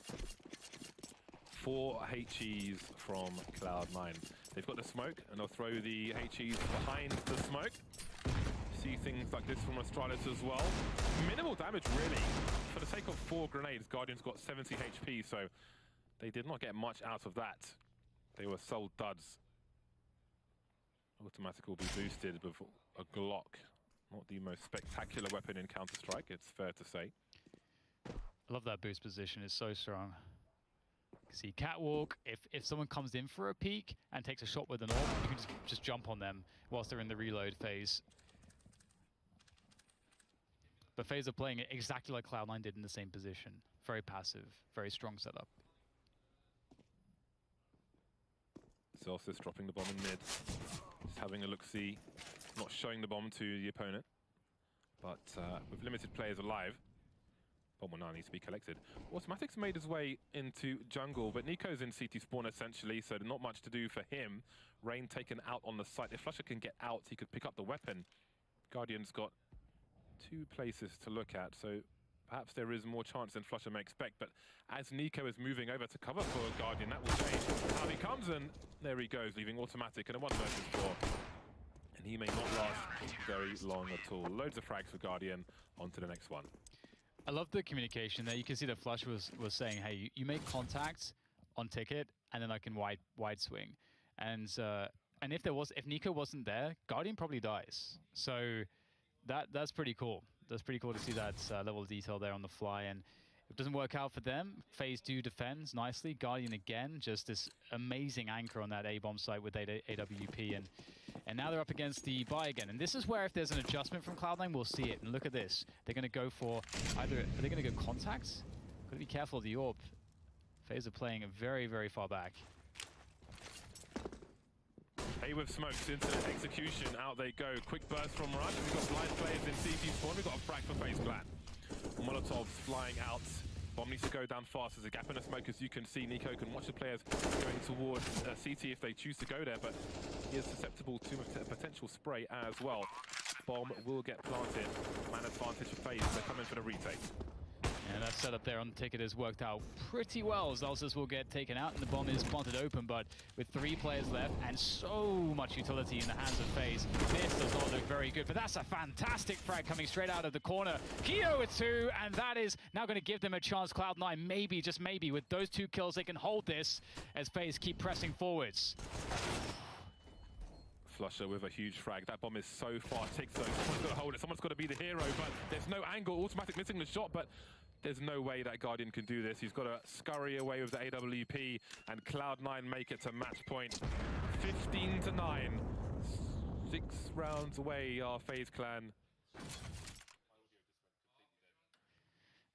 4 HEs from Cloud9. They've got the smoke, and they'll throw the HEs behind the smoke. See things like this from Astralis as well. Minimal damage, really. For the sake of 4 grenades, Guardian's got 70 HP, so they did not get much out of that. They were sold duds. Automatic will be boosted with a Glock. Not the most spectacular weapon in Counter-Strike, it's fair to say.
I love that boost position, it's so strong. See, catwalk, if someone comes in for a peek and takes a shot with an AWP, you can just jump on them whilst they're in the reload phase. But FaZe are playing it exactly like Cloud9 did in the same position. Very passive, very strong setup.
Zelsis dropping the bomb in mid. Just having a look-see. Not showing the bomb to the opponent. But with limited players alive, bomb will now need to be collected. Automatic's made his way into jungle, but Nico's in CT spawn essentially, so not much to do for him. Rain taken out on the site. If Flusher can get out, he could pick up the weapon. Guardian's got 2 places to look at, so perhaps there is more chance than Flusher may expect, but as Nico is moving over to cover for Guardian, that will change how he comes, and there he goes, leaving automatic and a 1 versus 4. And he may not last very long at all. Loads of frags for Guardian, on to the next one.
I love the communication there. You can see that Flush was saying, hey, you make contact on ticket, and then I can wide swing. And if Nico wasn't there, Guardian probably dies. So That's pretty cool. That's pretty cool to see that level of detail there on the fly. And if it doesn't work out for them, FaZe 2 defends nicely. Guardian again, just this amazing anchor on that A-bomb site with AWP. And now they're up against the buy again. And this is where if there's an adjustment from Cloud9, we'll see it. And look at this. They're going to go for either... Are they going to go contacts? Got to be careful of the AWP. FaZe are playing very, very far back.
A with smokes into execution. Out they go. Quick burst from Rush. We've got blind players in CT spawn. We've got a frag for FazeClan. Molotovs flying out. Bomb needs to go down fast. There's a gap in the smoke, as you can see. Nico can watch the players going towards CT if they choose to go there, but he is susceptible to a potential spray as well. Bomb will get planted. Man advantage for FaZe. They're coming for the retake.
And that setup there on the ticket has worked out pretty well. Zelsis will get taken out and the bomb is planted open, but with 3 players left and so much utility in the hands of FaZe, this does not look very good. But that's a fantastic frag coming straight out of the corner. Keo with 2, and that is now going to give them a chance. Cloud9, maybe, just maybe, with those 2 kills, they can hold this as FaZe keep pressing forwards.
Flusher with a huge frag. That bomb is so far ticked, so someone's got to hold it. Someone's got to be the hero, but there's no angle. Automatic missing the shot, but there's no way that Guardian can do this. He's got to scurry away with the AWP, and Cloud9 make it to match point. 15-9. 6 rounds away are FazeClan.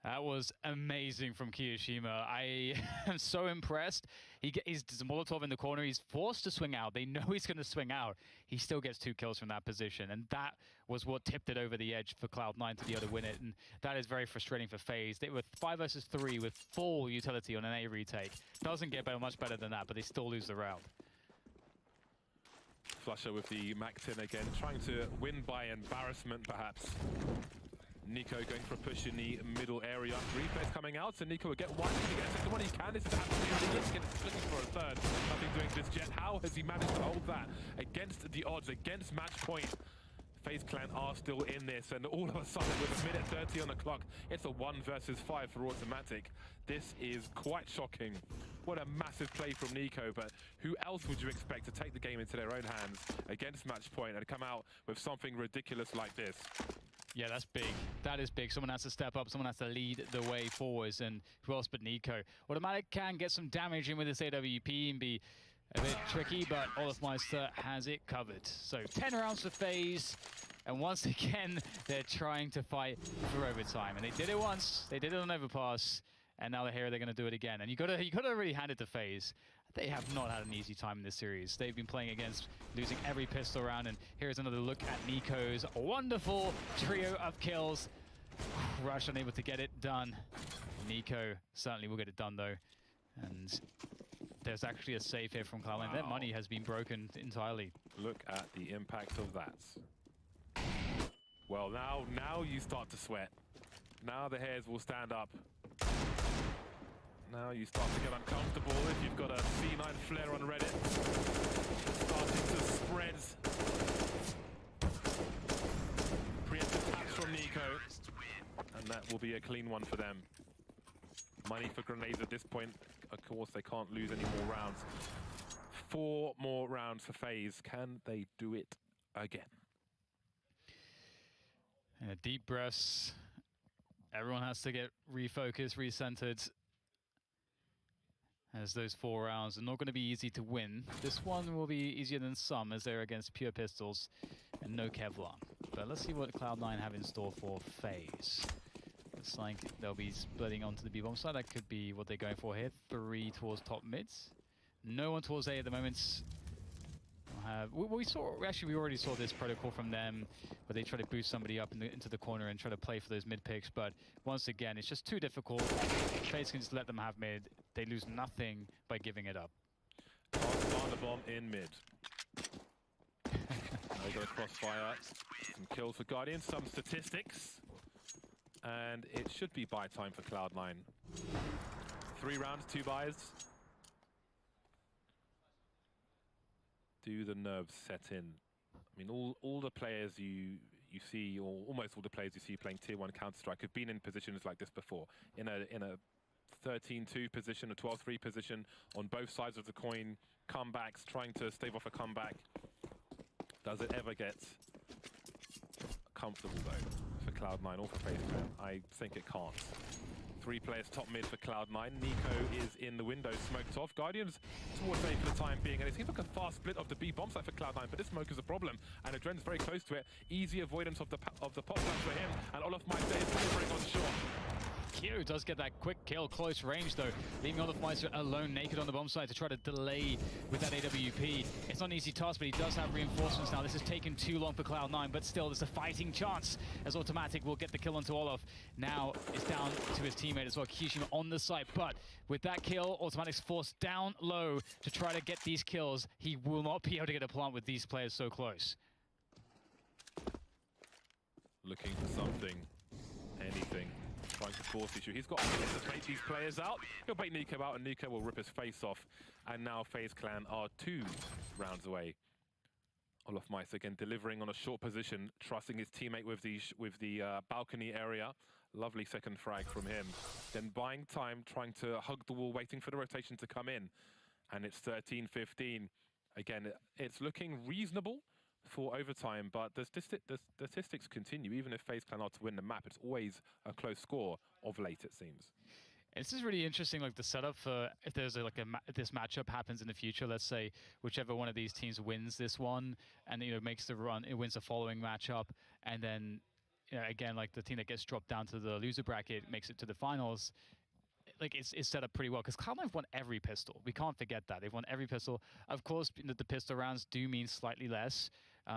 That was amazing from Kiyoshima. I am so impressed. He's Molotov in the corner. He's forced to swing out. They know he's going to swing out. He still gets 2 kills from that position. And that was what tipped it over the edge for Cloud9 to be able to win it. And that is very frustrating for FaZe. They were 5 versus 3 with full utility on an A retake. Doesn't get much better than that, but they still lose the round.
Flusher with the MAP2 again, trying to win by embarrassment, perhaps. Nico going for a push in the middle area. 3 players coming out, so Nico will get one. Can he get a second one? He can. This is absolutely ridiculous. Looking for a third. Nothing doing this jet. How has he managed to hold that against the odds, against match point? FazeClan are still in this, and all of a sudden, with a minute 30 on the clock, it's a 1 versus 5 for automatic. This is quite shocking. What a massive play from Nico, but who else would you expect to take the game into their own hands against match point and come out with something ridiculous like this?
Yeah, that's big. That is big. Someone has to step up. Someone has to lead the way forwards. And who else but Nico? Automatic can get some damage in with this AWP and be a bit tricky, but Olafmeister has it covered. So 10 rounds for FaZe. And once again, they're trying to fight for overtime. And they did it once. They did it on Overpass. And now they're here. They're going to do it again. And you gotta really hand it to FaZe. They have not had an easy time in this series. They've been playing against losing every pistol round, and here's another look at Nico's wonderful trio of kills. Rush unable to get it done. Nico certainly will get it done though. And there's actually a save here from Cloud9. Wow. Their money has been broken entirely.
Look at the impact of that. Well, now you start to sweat. Now the hairs will stand up. Now you start to get uncomfortable if you've got a C9 flare on Reddit. Starting to spread. Preemptive taps from Nico. And that will be a clean one for them. Money for grenades at this point. Of course, they can't lose any more rounds. 4 more rounds for FaZe. Can they do it again?
And a deep breaths. Everyone has to get refocused, recentered. As those 4 rounds are not going to be easy to win. This one will be easier than some as they're against pure pistols and no Kevlar. But let's see what Cloud9 have in store for FaZe. Looks like they'll be splitting onto the B-bomb side. That could be what they're going for here. 3 towards top mids. No one towards A at the moment. We already saw this protocol from them where they try to boost somebody up into the corner and try to play for those mid picks, but once again it's just too difficult. FaZe can just let them have mid. They lose nothing by giving it up.
Plant the bomb in mid. They got a crossfire. Some kills for Guardian, some statistics. And it should be buy time for Cloud9. 3 rounds, 2 buys. Do the nerves set in? I mean, all the players you see, or almost all the players you see playing Tier 1 Counter-Strike have been in positions like this before. In a 13-2 position, a 12-3 position, on both sides of the coin, comebacks, trying to stave off a comeback. Does it ever get comfortable though for Cloud9 or for FazeClan. I think it can't. 3 players top mid for Cloud9. Nico is in the window, smoked off. Guardians towards A for the time being, and it seems like a fast split of the B bomb site for Cloud9, but this smoke is a problem, and Adren's very close to it. Easy avoidance of the pop flash for him, and Olofmeister is delivering on short.
Q does get that quick kill, close range though, leaving Olofmeister alone, naked on the bomb site to try to delay with that AWP. It's not an easy task, but he does have reinforcements now. This has taken too long for Cloud9, but still there's a fighting chance as Automatic will get the kill onto Olof. Now it's down to his teammate as well, Kishima on the site, but with that kill, Automatic's forced down low to try to get these kills. He will not be able to get a plant with these players so close.
Looking for something, anything. Trying to force issue. He's got to bait these players out. He'll bait Nico out, and Nico will rip his face off. And now FazeClan are 2 rounds away. Olofmeister again delivering on a short position, trusting his teammate with the balcony area. Lovely second frag from him. Then buying time, trying to hug the wall, waiting for the rotation to come in. And it's 13-15. Again, it's looking reasonable for overtime, but the statistics continue. Even if FazeClan are to win the map, it's always a close score of late, it seems.
This is really interesting, like the setup for if there's if this matchup happens in the future. Let's say whichever one of these teams wins this one, and makes the run, it wins the following matchup, and then again, like the team that gets dropped down to the loser bracket makes it to the finals. Like it's set up pretty well because Cloud9 won every pistol. We can't forget that they've won every pistol. Of course, the pistol rounds do mean slightly less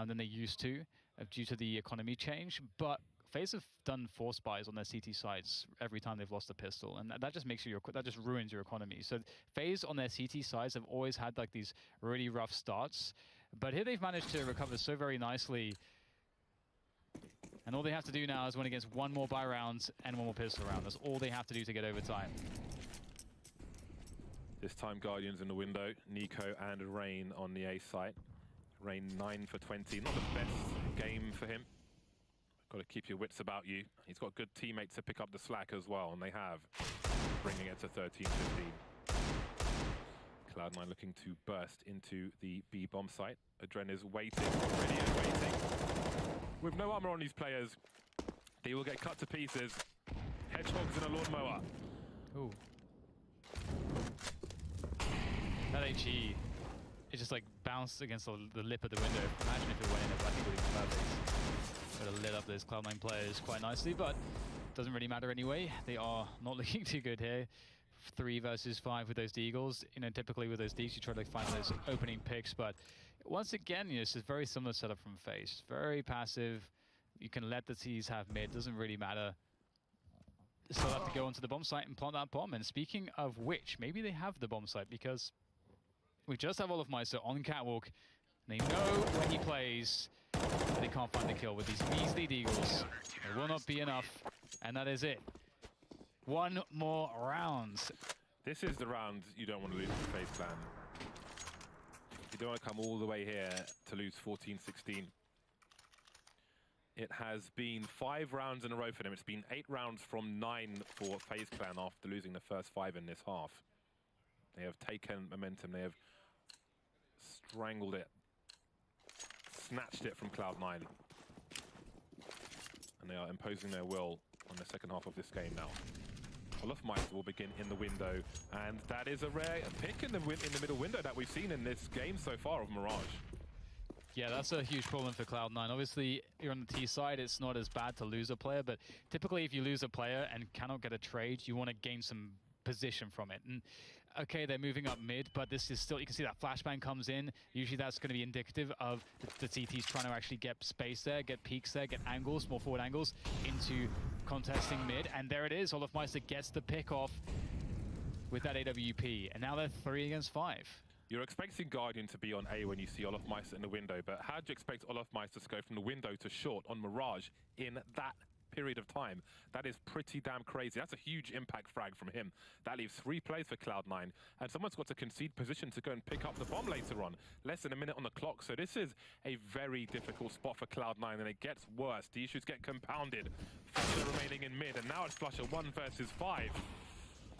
than they used to due to the economy change, but FaZe have done force buys on their CT sides every time they've lost a pistol, and that just makes that just ruins your economy. So FaZe on their CT sides have always had like these really rough starts, but here they've managed to recover so very nicely. And all they have to do now is win against 1 more buy round and 1 more pistol round. That's all they have to do to get overtime.
This time Guardians in the window, Nico and Rain on the A site. Rain 9 for 20, not the best game for him. Got to keep your wits about you. He's got good teammates to pick up the slack as well, and they have, bringing it to 13-15. Cloud9 looking to burst into the B bomb site. Adren is waiting, ready and waiting. With no armor on these players, they will get cut to pieces. Hedgehogs and a lawnmower.
Ooh. That HE, it just like bounced against the lip of the window. Imagine if it went in, I think it would be perfect. Would have lit up those Cloud9 players quite nicely, but doesn't really matter anyway. They are not looking too good here. 3 versus 5 with those Deagles. Typically with those Deagles, you try to find those opening picks, but once again, it's a very similar setup from FaZe. Very passive. You can let the T's have mid. Doesn't really matter. Still have to go onto the bomb site and plant that bomb. And speaking of which, maybe they have the bomb site because we just have Olofmeister on catwalk. And they know where he plays, but they can't find the kill with these measly Deagles. It will not be enough, and that is it. 1 more round.
This is the round you don't want to lose to FazeClan. You don't want to come all the way here to lose 14-16. It has been 5 rounds in a row for them. It's been 8 rounds from 9 for FazeClan after losing the first 5 in this half. They have taken momentum. They have strangled it, snatched it from Cloud9. And they are imposing their will on the second half of this game now. Olofmeister will begin in the window, and that is a rare pick in the middle window that we've seen in this game so far of Mirage.
Yeah, that's a huge problem for Cloud9. Obviously, you're on the T side, it's not as bad to lose a player, but typically if you lose a player and cannot get a trade, you want to gain some position from it. And okay, they're moving up mid, but this is still, you can see that flashbang comes in. Usually that's going to be indicative of the CTs trying to actually get space there, get peaks there, get angles, more forward angles into contesting mid. And there it is, Olofmeister gets the pick off with that AWP. And now they're 3 against 5.
You're expecting Guardian to be on A when you see Olofmeister in the window, but how do you expect Olofmeister to go from the window to short on Mirage in that period of time? That is pretty damn crazy. That's a huge impact frag from him. That leaves 3 plays for Cloud9, and someone's got to concede position to go and pick up the bomb later on. Less than a minute on the clock, so this is a very difficult spot for Cloud9, and it gets worse. The issues get compounded. Flusher remaining in mid, and now it's Flusher 1 versus 5.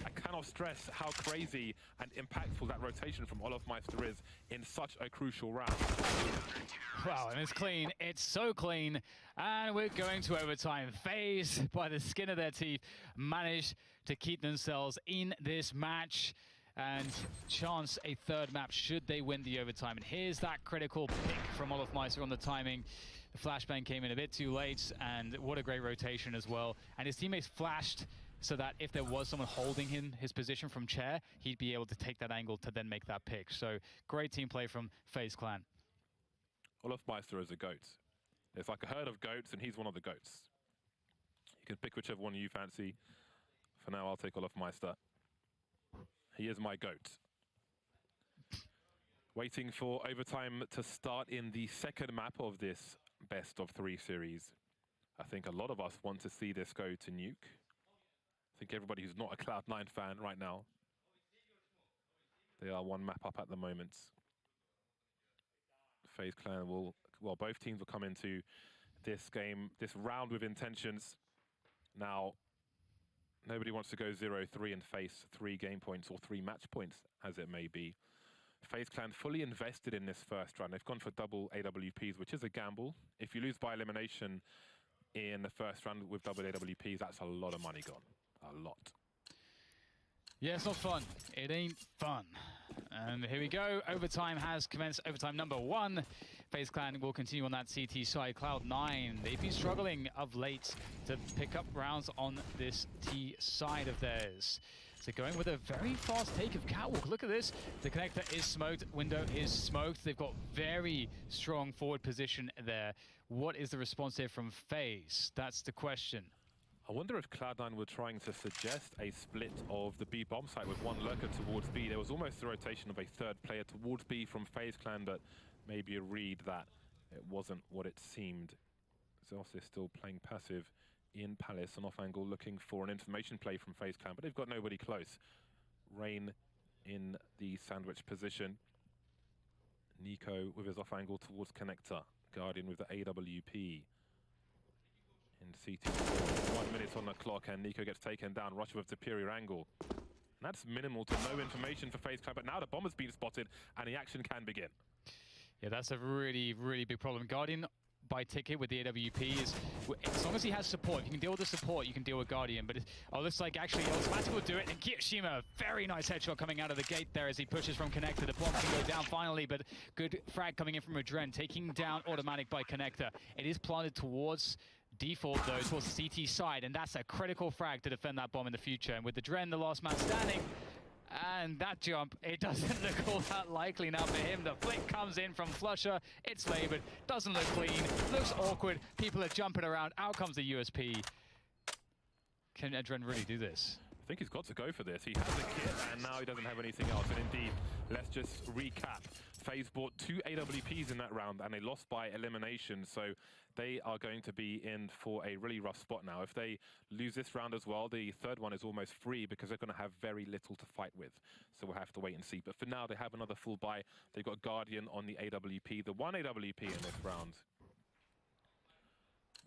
I cannot stress how crazy and impactful that rotation from Olofmeister is in such a crucial round.
Wow, and it's clean. It's so clean. And we're going to overtime. FaZe, by the skin of their teeth, managed to keep themselves in this match and chance a third map should they win the overtime. And here's that critical pick from Olofmeister on the timing. The flashbang came in a bit too late, and what a great rotation as well. And his teammates flashed so that if there was someone holding his position from chair, he'd be able to take that angle to then make that pick. So great team play from FazeClan.
Olofmeister is a goat. There's like a herd of goats, and he's one of the goats. You can pick whichever one you fancy. For now, I'll take Olofmeister. He is my goat. Waiting for overtime to start in the second map of this best of 3 series. I think a lot of us want to see this go to Nuke. I think everybody who's not a Cloud9 fan right now, they are 1 map up at the moment. FazeClan will, well, both teams will come into this game, this round with intentions. Now, nobody wants to go 0-3 and face 3 game points or 3 match points, as it may be. FazeClan fully invested in this first round. They've gone for double AWPs, which is a gamble. If you lose by elimination in the first round with double AWPs, that's a lot of money gone. A lot.
Yeah, it's not fun. It ain't fun. And here we go. Overtime has commenced. Overtime number 1. FazeClan will continue on that CT side. Cloud9, they've been struggling of late to pick up rounds on this T side of theirs. So going with a very fast take of Catwalk. Look at this. The connector is smoked. Window is smoked. They've got very strong forward position there. What is the response here from FaZe? That's the question.
I wonder if Cloud9 were trying to suggest a split of the B bomb site with 1 lurker towards B. There was almost a rotation of a 3rd player towards B from FazeClan, but maybe a read that it wasn't what it seemed. Zelsis still playing passive in Palace, and off angle looking for an information play from FazeClan, but they've got nobody close. Rain in the sandwich position. Nico with his off angle towards connector. Guardian with the AWP. In CT, 1 minute on the clock, and Nico gets taken down. Rush with a superior angle. And that's minimal to no information for FazeClan, but now the bomb has been spotted, and the action can begin.
Yeah, that's a really, really big problem. Guardian by ticket with the AWP is, as long as he has support, if you can deal with the support, you can deal with Guardian. But looks like actually Automatic will do it, and Kiyoshima, very nice headshot coming out of the gate there as he pushes from connector. The bomb can go down finally, but good frag coming in from Adren, taking down Automatic by connector. It is planted towards default though, towards the CT side, and that's a critical frag to defend that bomb in the future. And with the Dren, the last man standing, and that jump, it doesn't look all that likely now for him. The flick comes in from Flusher, it's labored, doesn't look clean, looks awkward, people are jumping around, out comes the USP. Can Adren really do this?
I think he's got to go for this. He has a kit, and now he doesn't have anything else. And indeed, let's just recap. FaZe bought 2 AWPs in that round, and they lost by elimination. So they are going to be in for a really rough spot now. If they lose this round as well, the 3rd one is almost free because they're going to have very little to fight with. So we'll have to wait and see. But for now, they have another full buy. They've got Guardian on the AWP, the 1 AWP in this round.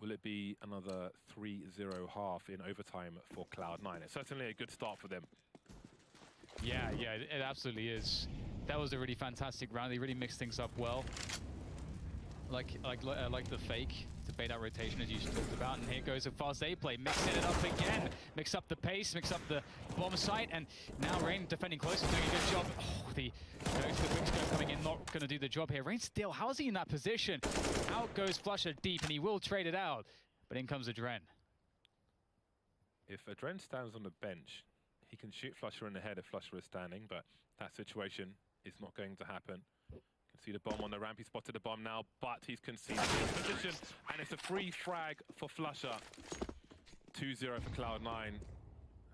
Will it be another 3-0 half in overtime for Cloud9? It's certainly a good start for them.
Yeah, it absolutely is. That was a really fantastic round. They really mixed things up well. Like the fake to bait out rotation as you just talked about. And here goes a fast A play, mixing it up again. Mix up the pace, mix up the bomb site, and now Rain defending close, doing a good job. Oh, the quickscope coming in, not going to do the job here. Rain still, how is he in that position? Out goes Flusher deep, and he will trade it out. But in comes Adren.
If Adren stands on the bench, he can shoot Flusher in the head if Flusher is standing, but that situation is not going to happen. You can see the bomb on the ramp. He spotted the bomb now, but he's conceded his position, and it's a free frag for Flusher. 2-0 for Cloud9.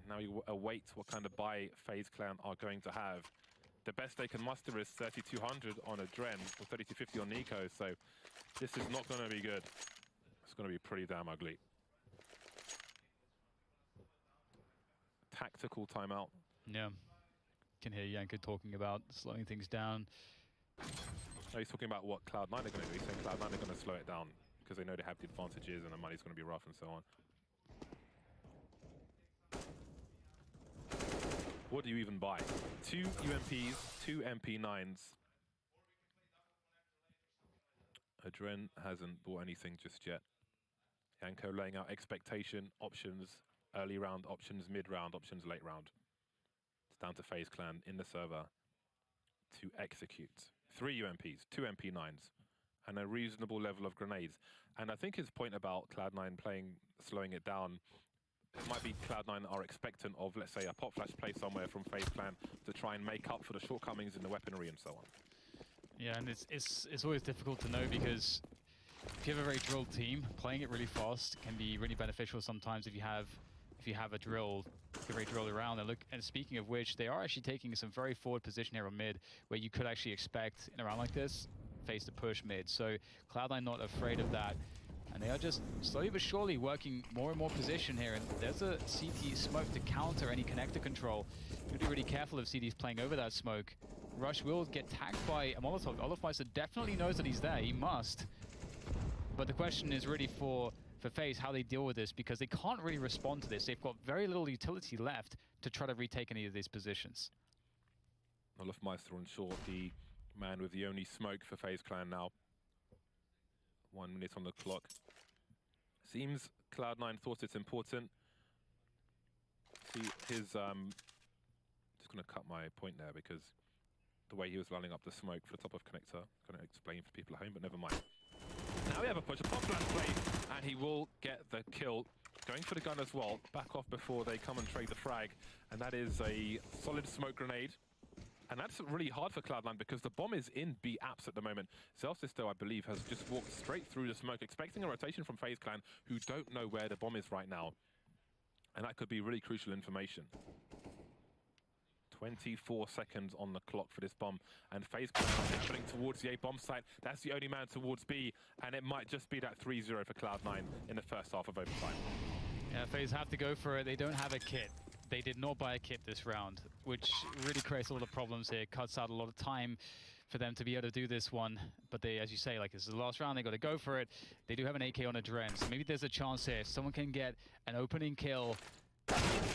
Now you await what kind of buy FazeClan are going to have. The best they can muster is 3,200 on Adren, or 3,250 on Nico, so this is not going to be good. It's going to be pretty damn ugly. Tactical timeout.
Yeah. Can hear Yanko talking about slowing things down.
No, he's talking about what Cloud9 are going to do. He's saying Cloud9 are going to slow it down because they know they have the advantages and the money's going to be rough and so on. what do you even buy? 2 UMPs, 2 MP9s. Adren hasn't bought anything just yet. Yanko laying out expectation, options, early round options, mid-round options, late round. It's down to FazeClan in the server to execute. 3 UMPs, 2 MP9s, and a reasonable level of grenades. And I think his point about Cloud9 slowing it down, it might be Cloud9 are expectant of, let's say, a pop flash play somewhere from FazeClan to try and make up for the shortcomings in the weaponry and so on. Yeah,
and it's always difficult to know, because if you have a very drilled team, playing it really fast can be really beneficial sometimes if you have a drill, very drilled around. And speaking of which, they are actually taking some very forward position here on mid, where you could actually expect in a round like this, FaZe to push mid. So Cloud9 not afraid of that. And they are just slowly but surely working more and more position here. And there's a CT smoke to counter any connector control. You have to be really careful if CT's playing over that smoke. Rush will get tagged by a Molotov. Olofmeister definitely knows that he's there. He must. But the question is really for FaZe how they deal with this, because they can't really respond to this. They've got very little utility left to try to retake any of these positions.
Olofmeister on short, the man with the only smoke for FazeClan now. 1 minute on the clock. Seems Cloud9 thought it's important. See his, just gonna cut my point there, because the way he was lining up the smoke for the top of connector, gonna explain for people at home, but never mind. Now we have a push, a pop flash play, and he will get the kill. Going for the gun as well, back off before they come and trade the frag, and that is a solid smoke grenade. And that's really hard for Cloud9 because the bomb is in B apps at the moment. Zelsisto, I believe, has just walked straight through the smoke, expecting a rotation from FazeClan, who don't know where the bomb is right now. And that could be really crucial information. 24 seconds on the clock for this bomb, and FazeClan heading towards the A bomb site. That's the only man towards B, and it might just be that 3-0 for Cloud9 in the first half of overtime.
Yeah, FaZe have to go for it. They don't have a kit. They did not buy a kit this round, which really creates a lot of problems here. Cuts out a lot of time for them to be able to do this one. But they, as you say, like, this is the last round, they got to go for it. They do have an AK on Adren, so maybe there's a chance here. If someone can get an opening kill,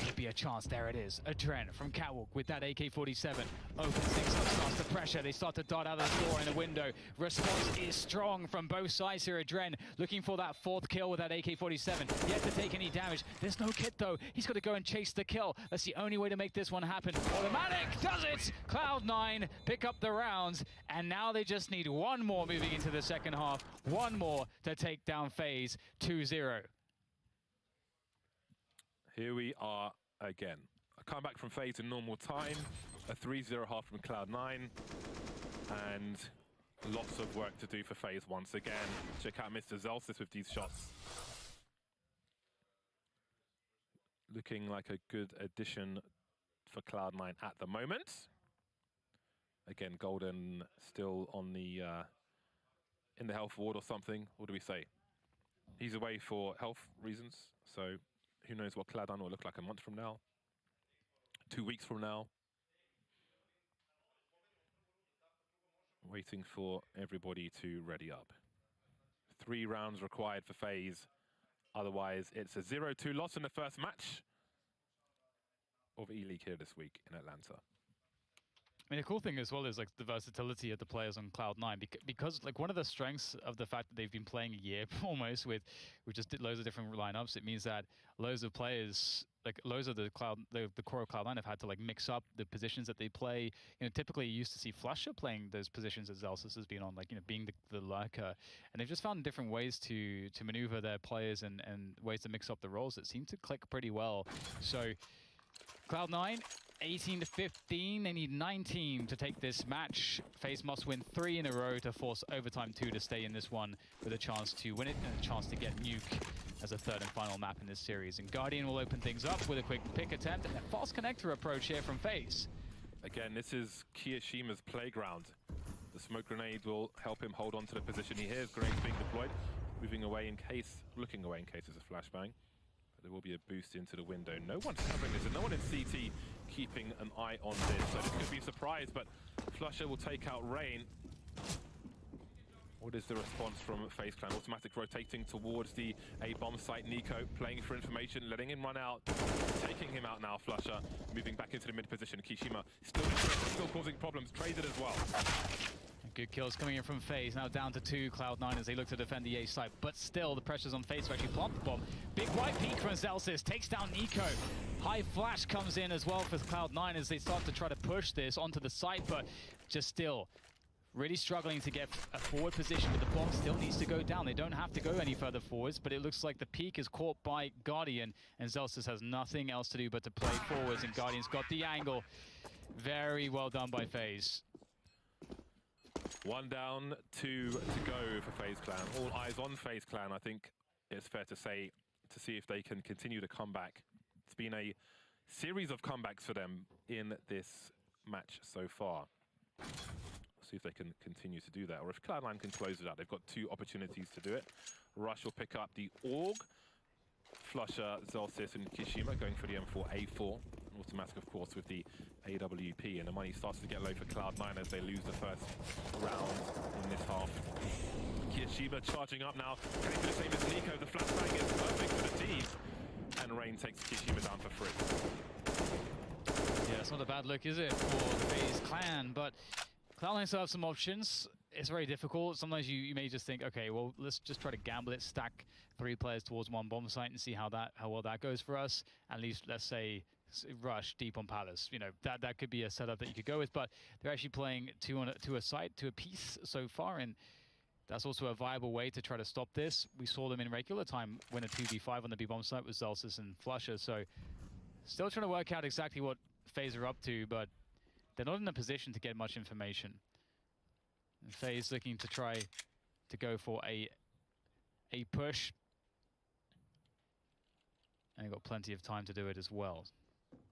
could be a chance. There it is. Adren from Catwalk with that AK-47. Opens things up, starts to pressure. They start to dart out of the door in the window. Response is strong from both sides here. Adren looking for that 4th kill with that AK-47. Yet to take any damage. There's no kit though. He's got to go and chase the kill. That's the only way to make this one happen. Automatic does it! Cloud9 pick up the rounds, and now they just need one more moving into the second half. One more to take down FaZe 2-0.
Here we are again. A comeback from FaZe in normal time, a 3-0 half from Cloud9, and lots of work to do for FaZe once again. Check out Mr. Zelsis with these shots. Looking like a good addition for Cloud9 at the moment. Again, Golden still on the in the health ward or something. What do we say? He's away for health reasons, so who knows what Cloud9 will look like a month from now, 2 weeks from now. Waiting for everybody to ready up. 3 rounds required for FaZe. Otherwise, it's a 0-2 loss in the first match of ELEAGUE here this week in Atlanta.
I mean, the cool thing as well is like the versatility of the players on Cloud9, because like one of the strengths of the fact that they've been playing a year almost with just loads of different lineups, it means that loads of players, like loads of the core of Cloud9 have had to like mix up the positions that they play. You know, typically you used to see Flusher playing those positions that Zelsis has been on, like, you know, being the lurker, and they've just found different ways to maneuver their players and ways to mix up the roles that seem to click pretty well. So Cloud9, 18-15, they need 19 to take this match. FaZe must win 3 in a row to force overtime 2 to stay in this one with a chance to win it and a chance to get Nuke as a 3rd and final map in this series. And Guardian will open things up with a quick pick attempt and a fast connector approach here from FaZe.
Again, this is Kiyoshima's playground. The smoke grenade will help him hold on to the position. He hears grenades being deployed, moving away in case, looking away in case there's a flashbang. There will be a boost into the window. No one's covering this, and no one in CT keeping an eye on this. So this could be a surprise, but Flusher will take out Rain. What is the response from FazeClan? Automatic rotating towards the A bomb site. Nico playing for information, letting him run out, taking him out now. Flusher moving back into the mid position. Kishima still causing problems. Traded as well.
Good kills coming in from FaZe, now down to 2, Cloud9 as they look to defend the A site, but still the pressure's on FaZe to actually plant the bomb. Big white peek from Zelsis, takes down Nico. High flash comes in as well for Cloud9 as they start to try to push this onto the site, but just still really struggling to get a forward position, but the bomb still needs to go down. They don't have to go any further forwards, but it looks like the peak is caught by Guardian, and Zelsis has nothing else to do but to play forwards, and Guardian's got the angle. Very well done by FaZe.
One down, 2 to go for FazeClan. All eyes on FazeClan, I think it's fair to say, to see if they can continue to come back. It's been a series of comebacks for them in this match so far. See if they can continue to do that, or if Cloud9 can close it out. They've got 2 opportunities to do it. Rush will pick up the AUG. Flusher, Zelsis, and Kishima going for the M4A4. Automatic, of course, with the AWP, and the money starts to get low for Cloud9 as they lose the first round in this half. Kishima charging up now, going for the same as Nico. The flashbang is perfect for the team, and Rain takes Kishima down for free.
Yeah, it's not a bad look, is it, for the FazeClan, but Cloud9 still have some options. It's very difficult. Sometimes you may just think, okay, well, let's just try to gamble it, stack 3 players towards 1 bomb site and see how well that goes for us. At least, let's say, rush deep on Palace. You know, that could be a setup that you could go with, but they're actually playing 2 a site, 2 apiece so far, and that's also a viable way to try to stop this. We saw them in regular time win a 2v5 on the B bomb site with Zelsis and Flusher, so still trying to work out exactly what FaZe are up to, but they're not in a position to get much information. And FaZe looking to try to go for a push, and they've got plenty of time to do it as well,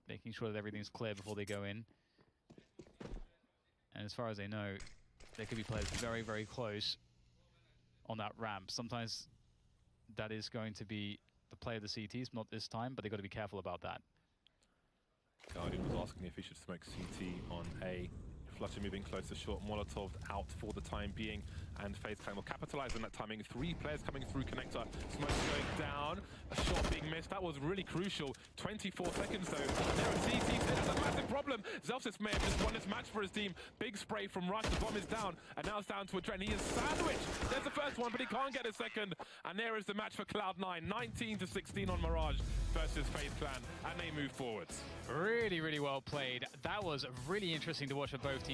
making sure that everything's clear before they go in. And as far as they know, there could be players very, very close on that ramp. Sometimes that is going to be the play of the CTs, not this time, but they've got to be careful about that.
Guardian was asking if he should smoke CT on A. Flusher moving closer, short. Molotov out for the time being, and FazeClan will capitalize on that timing. 3 players coming through connector. Smoke going down. A shot being missed. That was really crucial. 24 seconds though. There are CT. There's a massive problem. Zelsis may have just won this match for his team. Big spray from Rush. The bomb is down, and now it's down to a Dren. He is sandwiched. There's the first one, but he can't get a second. And there is the match for Cloud9. 19-16 on Mirage versus FazeClan, and they move forwards.
Really, really well played. That was really interesting to watch for both teams.